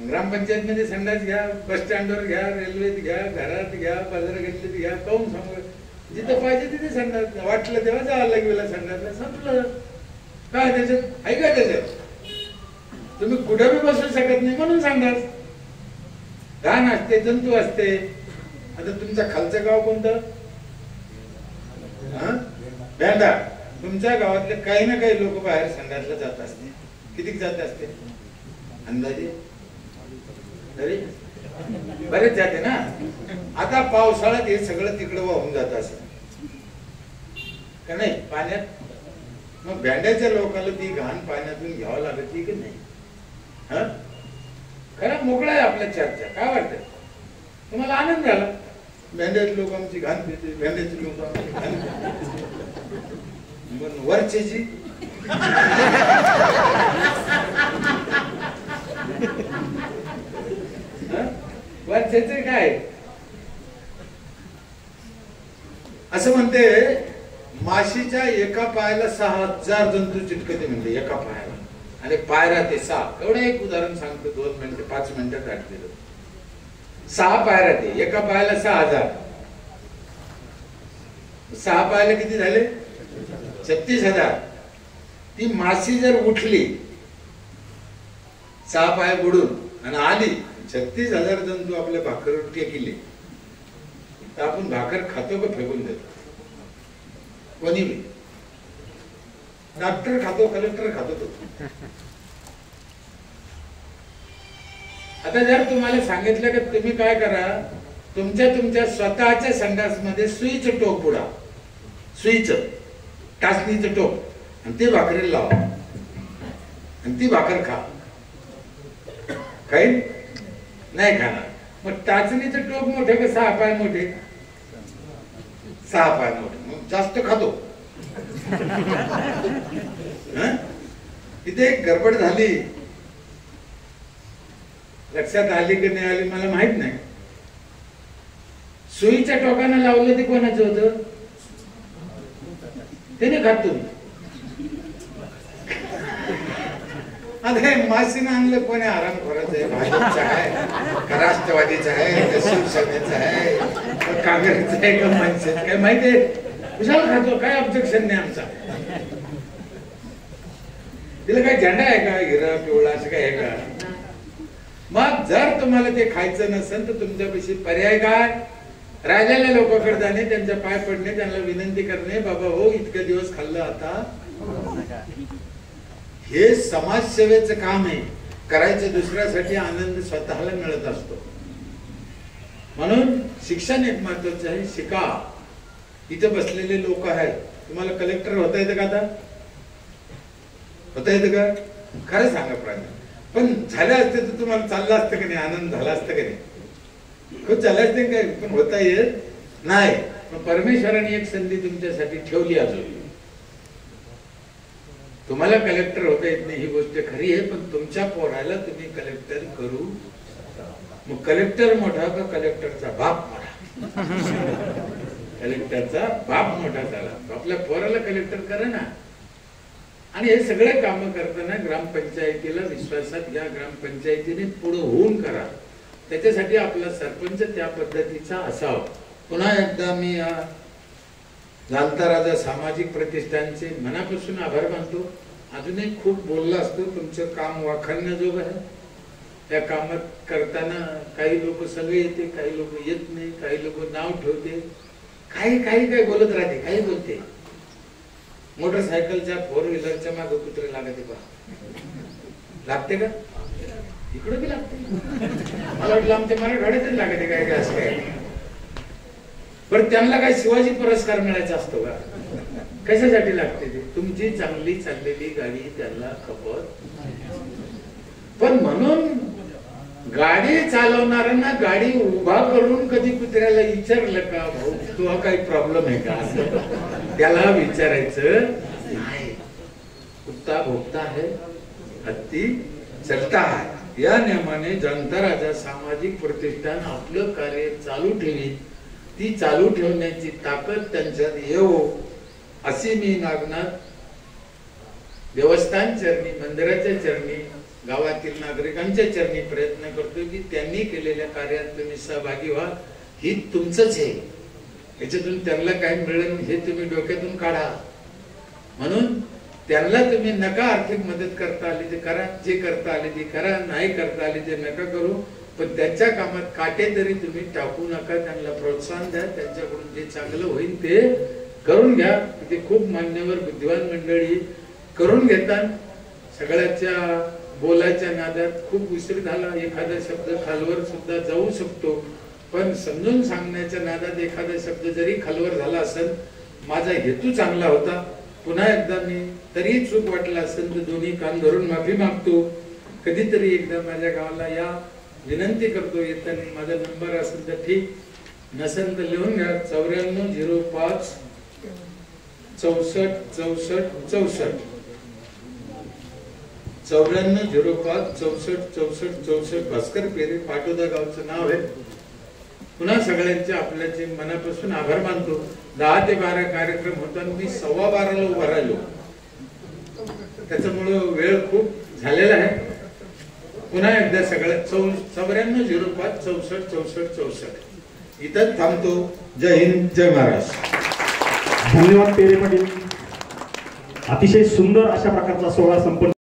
ग्रामपंचायत मध्ये संडास घ्या, बस स्टँडवर घ्या, रेल्वेत घ्या, घरात घ्या, बाजारगल्लीत घ्या, काऊन सांगू? जिथं पाहिजे तिथे संडास. वाटलं तेव्हा जावं लागेल संडासला, संपलं. काय त्याच्यात आहे का? त्याच्यात तुम्ही कुठे बी बसू शकत नाही म्हणून संडास. घाण असते, जंतू असते. आता तुमच्या खालचं गाव कोणतं? भेंडा. तुमच्या गावातले काही ना काही लोक बाहेर संडासला जात असते. किती जात असते अंदाजे? तरी बरेच जाते ना. आता पावसाळ्यात हे सगळं तिकडे वाहून जात असेल का नाही पाण्यात? मग भेंड्याच्या लोकांना ती घाण पाण्यातून घ्यावं लागत की नाही? खरं मोकळा आहे आपल्या चर्चा. काय वाटतं तुम्हाला? आनंद झाला? भेंड्याचे लोक आमची घाण पिते, भेंड्याचे लोक आमची घाण पण वरचेची वरचेचे काय असं म्हणते, माशीच्या एका पायाला 6000 जंतू चिटकते म्हणते एका पायाला, आणि पायरा ते 6. एवढं एक उदाहरण सांगतो, 2 मिनिटं 5 मिनिटात आठवलं. 6 पायरा ते एका पायाला 6000. 6 पायाला किती झाले? 36000. ती माशी जर उठली 6 पाय बुडून आणि आली, 36000 जंतू आपल्या भाकरवर टेकिले, तर आपण भाकर खातो का फेकून देतो? कोणी बी. डॉक्टर खातो, कलेक्टर खातो तो. आता जर तुम्हाला सांगितलं की तुम्ही काय करा, तुमच्या स्वतःच्या संडासमध्ये सुईचं टोक बुडा, सुईचं टाचणीचं टोक, आणि ते भाकरीला लावा आणि ती भाकर खा. काही नाही खाणार. मग टाचणीचं टोक मोठे का 6 पाय मोठे? 6 पाय मोठे. मग जास्त खातो. इथे एक गडबड झाली, लक्षात आली की नाही आली मला माहित नाही. सुईच्या टोकानं लावलं ते कोणाचं होतं? त्याने खातो. आता हे माशीनं आणलं कोणी? आराम करायचं आहे, भाजपचं आहे, राष्ट्रवादीचं आहे, शिवसेनेचं आहे, काँग्रेसचं आहे का मनसेचं काय माहिती आहे? कुशाला खातो? काय ऑब्जेक्शन नाही आमचा. तिला काय झेंडा आहे का? हिरा पिवळा असं काय आहे का? मग जर तुम्हाला ते खायचं नसेल तर तुमच्यापाशी पर्याय काय? राहिलेल्या लोकांकडे जाणे, त्यांच्या पाय पडणे, त्यांना विनंती करणे, बाबा हो इतके दिवस खाल्लं आता. हे समाजसेवेचं काम आहे. करायचं दुसऱ्यासाठी, आनंद स्वतःला मिळत असतो. म्हणून शिक्षण एक महत्वाचं आहे. शिका. इथे बसलेले लोक आहेत, तुम्हाला कलेक्टर होता येतं का? आता होता येतं का? खरं सांगा प्राणी. पण झाले असते तर तुम्हाला चाललं असतं की नाही? आनंद झाला असतं की नाही? खूप झालं असते काय? पण होता येत नाही. पण परमेश्वराने एक संधी तुमच्यासाठी ठेवली. अजून तुम्हाला कलेक्टर होता येत नाही ही गोष्ट खरी आहे, पण तुमच्या पोराला तुम्ही कलेक्टर करू. मग कलेक्टर मोठा का कलेक्टरचा बाप मोठा? कलेक्टरचा बाप मोठा झाला. आपल्या पोराला कलेक्टर करा ना. आणि हे सगळे काम करताना ग्रामपंचायतीला विश्वासात घ्या. ग्रामपंचायतीने पुढे होऊन करा. त्याच्यासाठी आपला सरपंच त्या पद्धतीचा असावा. पुन्हा एकदा मी जाणता राजा सामाजिक प्रतिष्ठानचे मनापासून आभार मानतो. अजूनही खूप बोलला असतो. तुमचं काम वाखाणण्याजोग आहे. त्या कामात करताना काही लोक सगळे येते, काही लोक येत नाही, काही लोक नाव ठेवते, काही बोलत राहते, काही बोलते. मोटरसायकलच्या 4 व्हीलरच्या मागे कुत्रे लागते पहा. लागते का? इकडे बी लागते. मला वाटलं आमच्या मराठवाड्यातच लागते काय काय असं काय. पण त्यांना काय शिवाजी पुरस्कार मिळायचा असतो का? कशासाठी लागते ते? तुमची चांगली चाललेली गाडी त्यांना खपत. पण म्हणून गाडी चालवणाऱ्यांना गाडी उभा करून कधी कुत्र्याला विचारलं का भाऊ तुला काही प्रॉब्लेम आहे का? त्याला विचारायचं नाही. कुत्ता भोगता है, हत्ती चलता है. या नियमाने जनता राजा सामाजिक प्रतिष्ठान आपलं कार्य चालू ठेवी. ती चालू ठेवण्याची ताकद त्यांच्यात येवो अशी मी नागनाथ देवस्थान चरणी, मंदिराच्या चरणी, गावातील नागरिकांच्या चरणी प्रयत्न करतो की त्यांनी केलेल्या कार्यात तुम्ही सहभागी व्हा. ही तुमचंच आहे. याच्यातून त्यांना काय मिळेल हे तुम्ही डोक्यातून काढा. म्हणून त्यांना तुम्ही नका आर्थिक मदत करता आली ते करा, जे करता आले ते करा, नाही करता आले ते नका करू. पण त्यांच्या कामात काटे तरी तुम्ही टाकू नका. त्यांना प्रोत्साहन द्या. त्यांच्याकडून जे चांगलं होईल ते करून घ्या. ते खूप मान्यवर बुद्धिवान मंडळी करून घेतात. सगळ्याच्या बोलाच्या नादात खूप उशीर झाला. एखादा शब्द खालवर सुद्धा जाऊ शकतो. पण समजून सांगण्याच्या नादात एखादा शब्द जरी खालवर झाला असेल, माझा हेतू चांगला होता. पुन्हा एकदा मी तरी चूक वाटला असेल तर दोन्ही कान धरून माफी मागतो. कधीतरी एकदा माझ्या गावाला या, विनंती करतो. येताना माझा नंबर असेल तर ठीक, नसेल तर लिहून घ्या. 9405 64 64 64 9405 64 64 64. भास्कर पेरे, पाटोदा गावचं नाव आहे. पुन्हा सगळ्यांचे आपल्याचे मनापासून आभार मानतो. 10 ते 12 कार्यक्रम होता. मी 12:15 उभा राहिलो. त्याच्यामुळे वेळ खूप झालेला आहे. पुन्हा एकदा सगळ्या 9405 64 64 64 इथं थांबतो. जय हिंद, जय महाराष्ट्र. धन्यवाद पेरे पाटील. अतिशय सुंदर अशा प्रकारचा सोहळा संपन्न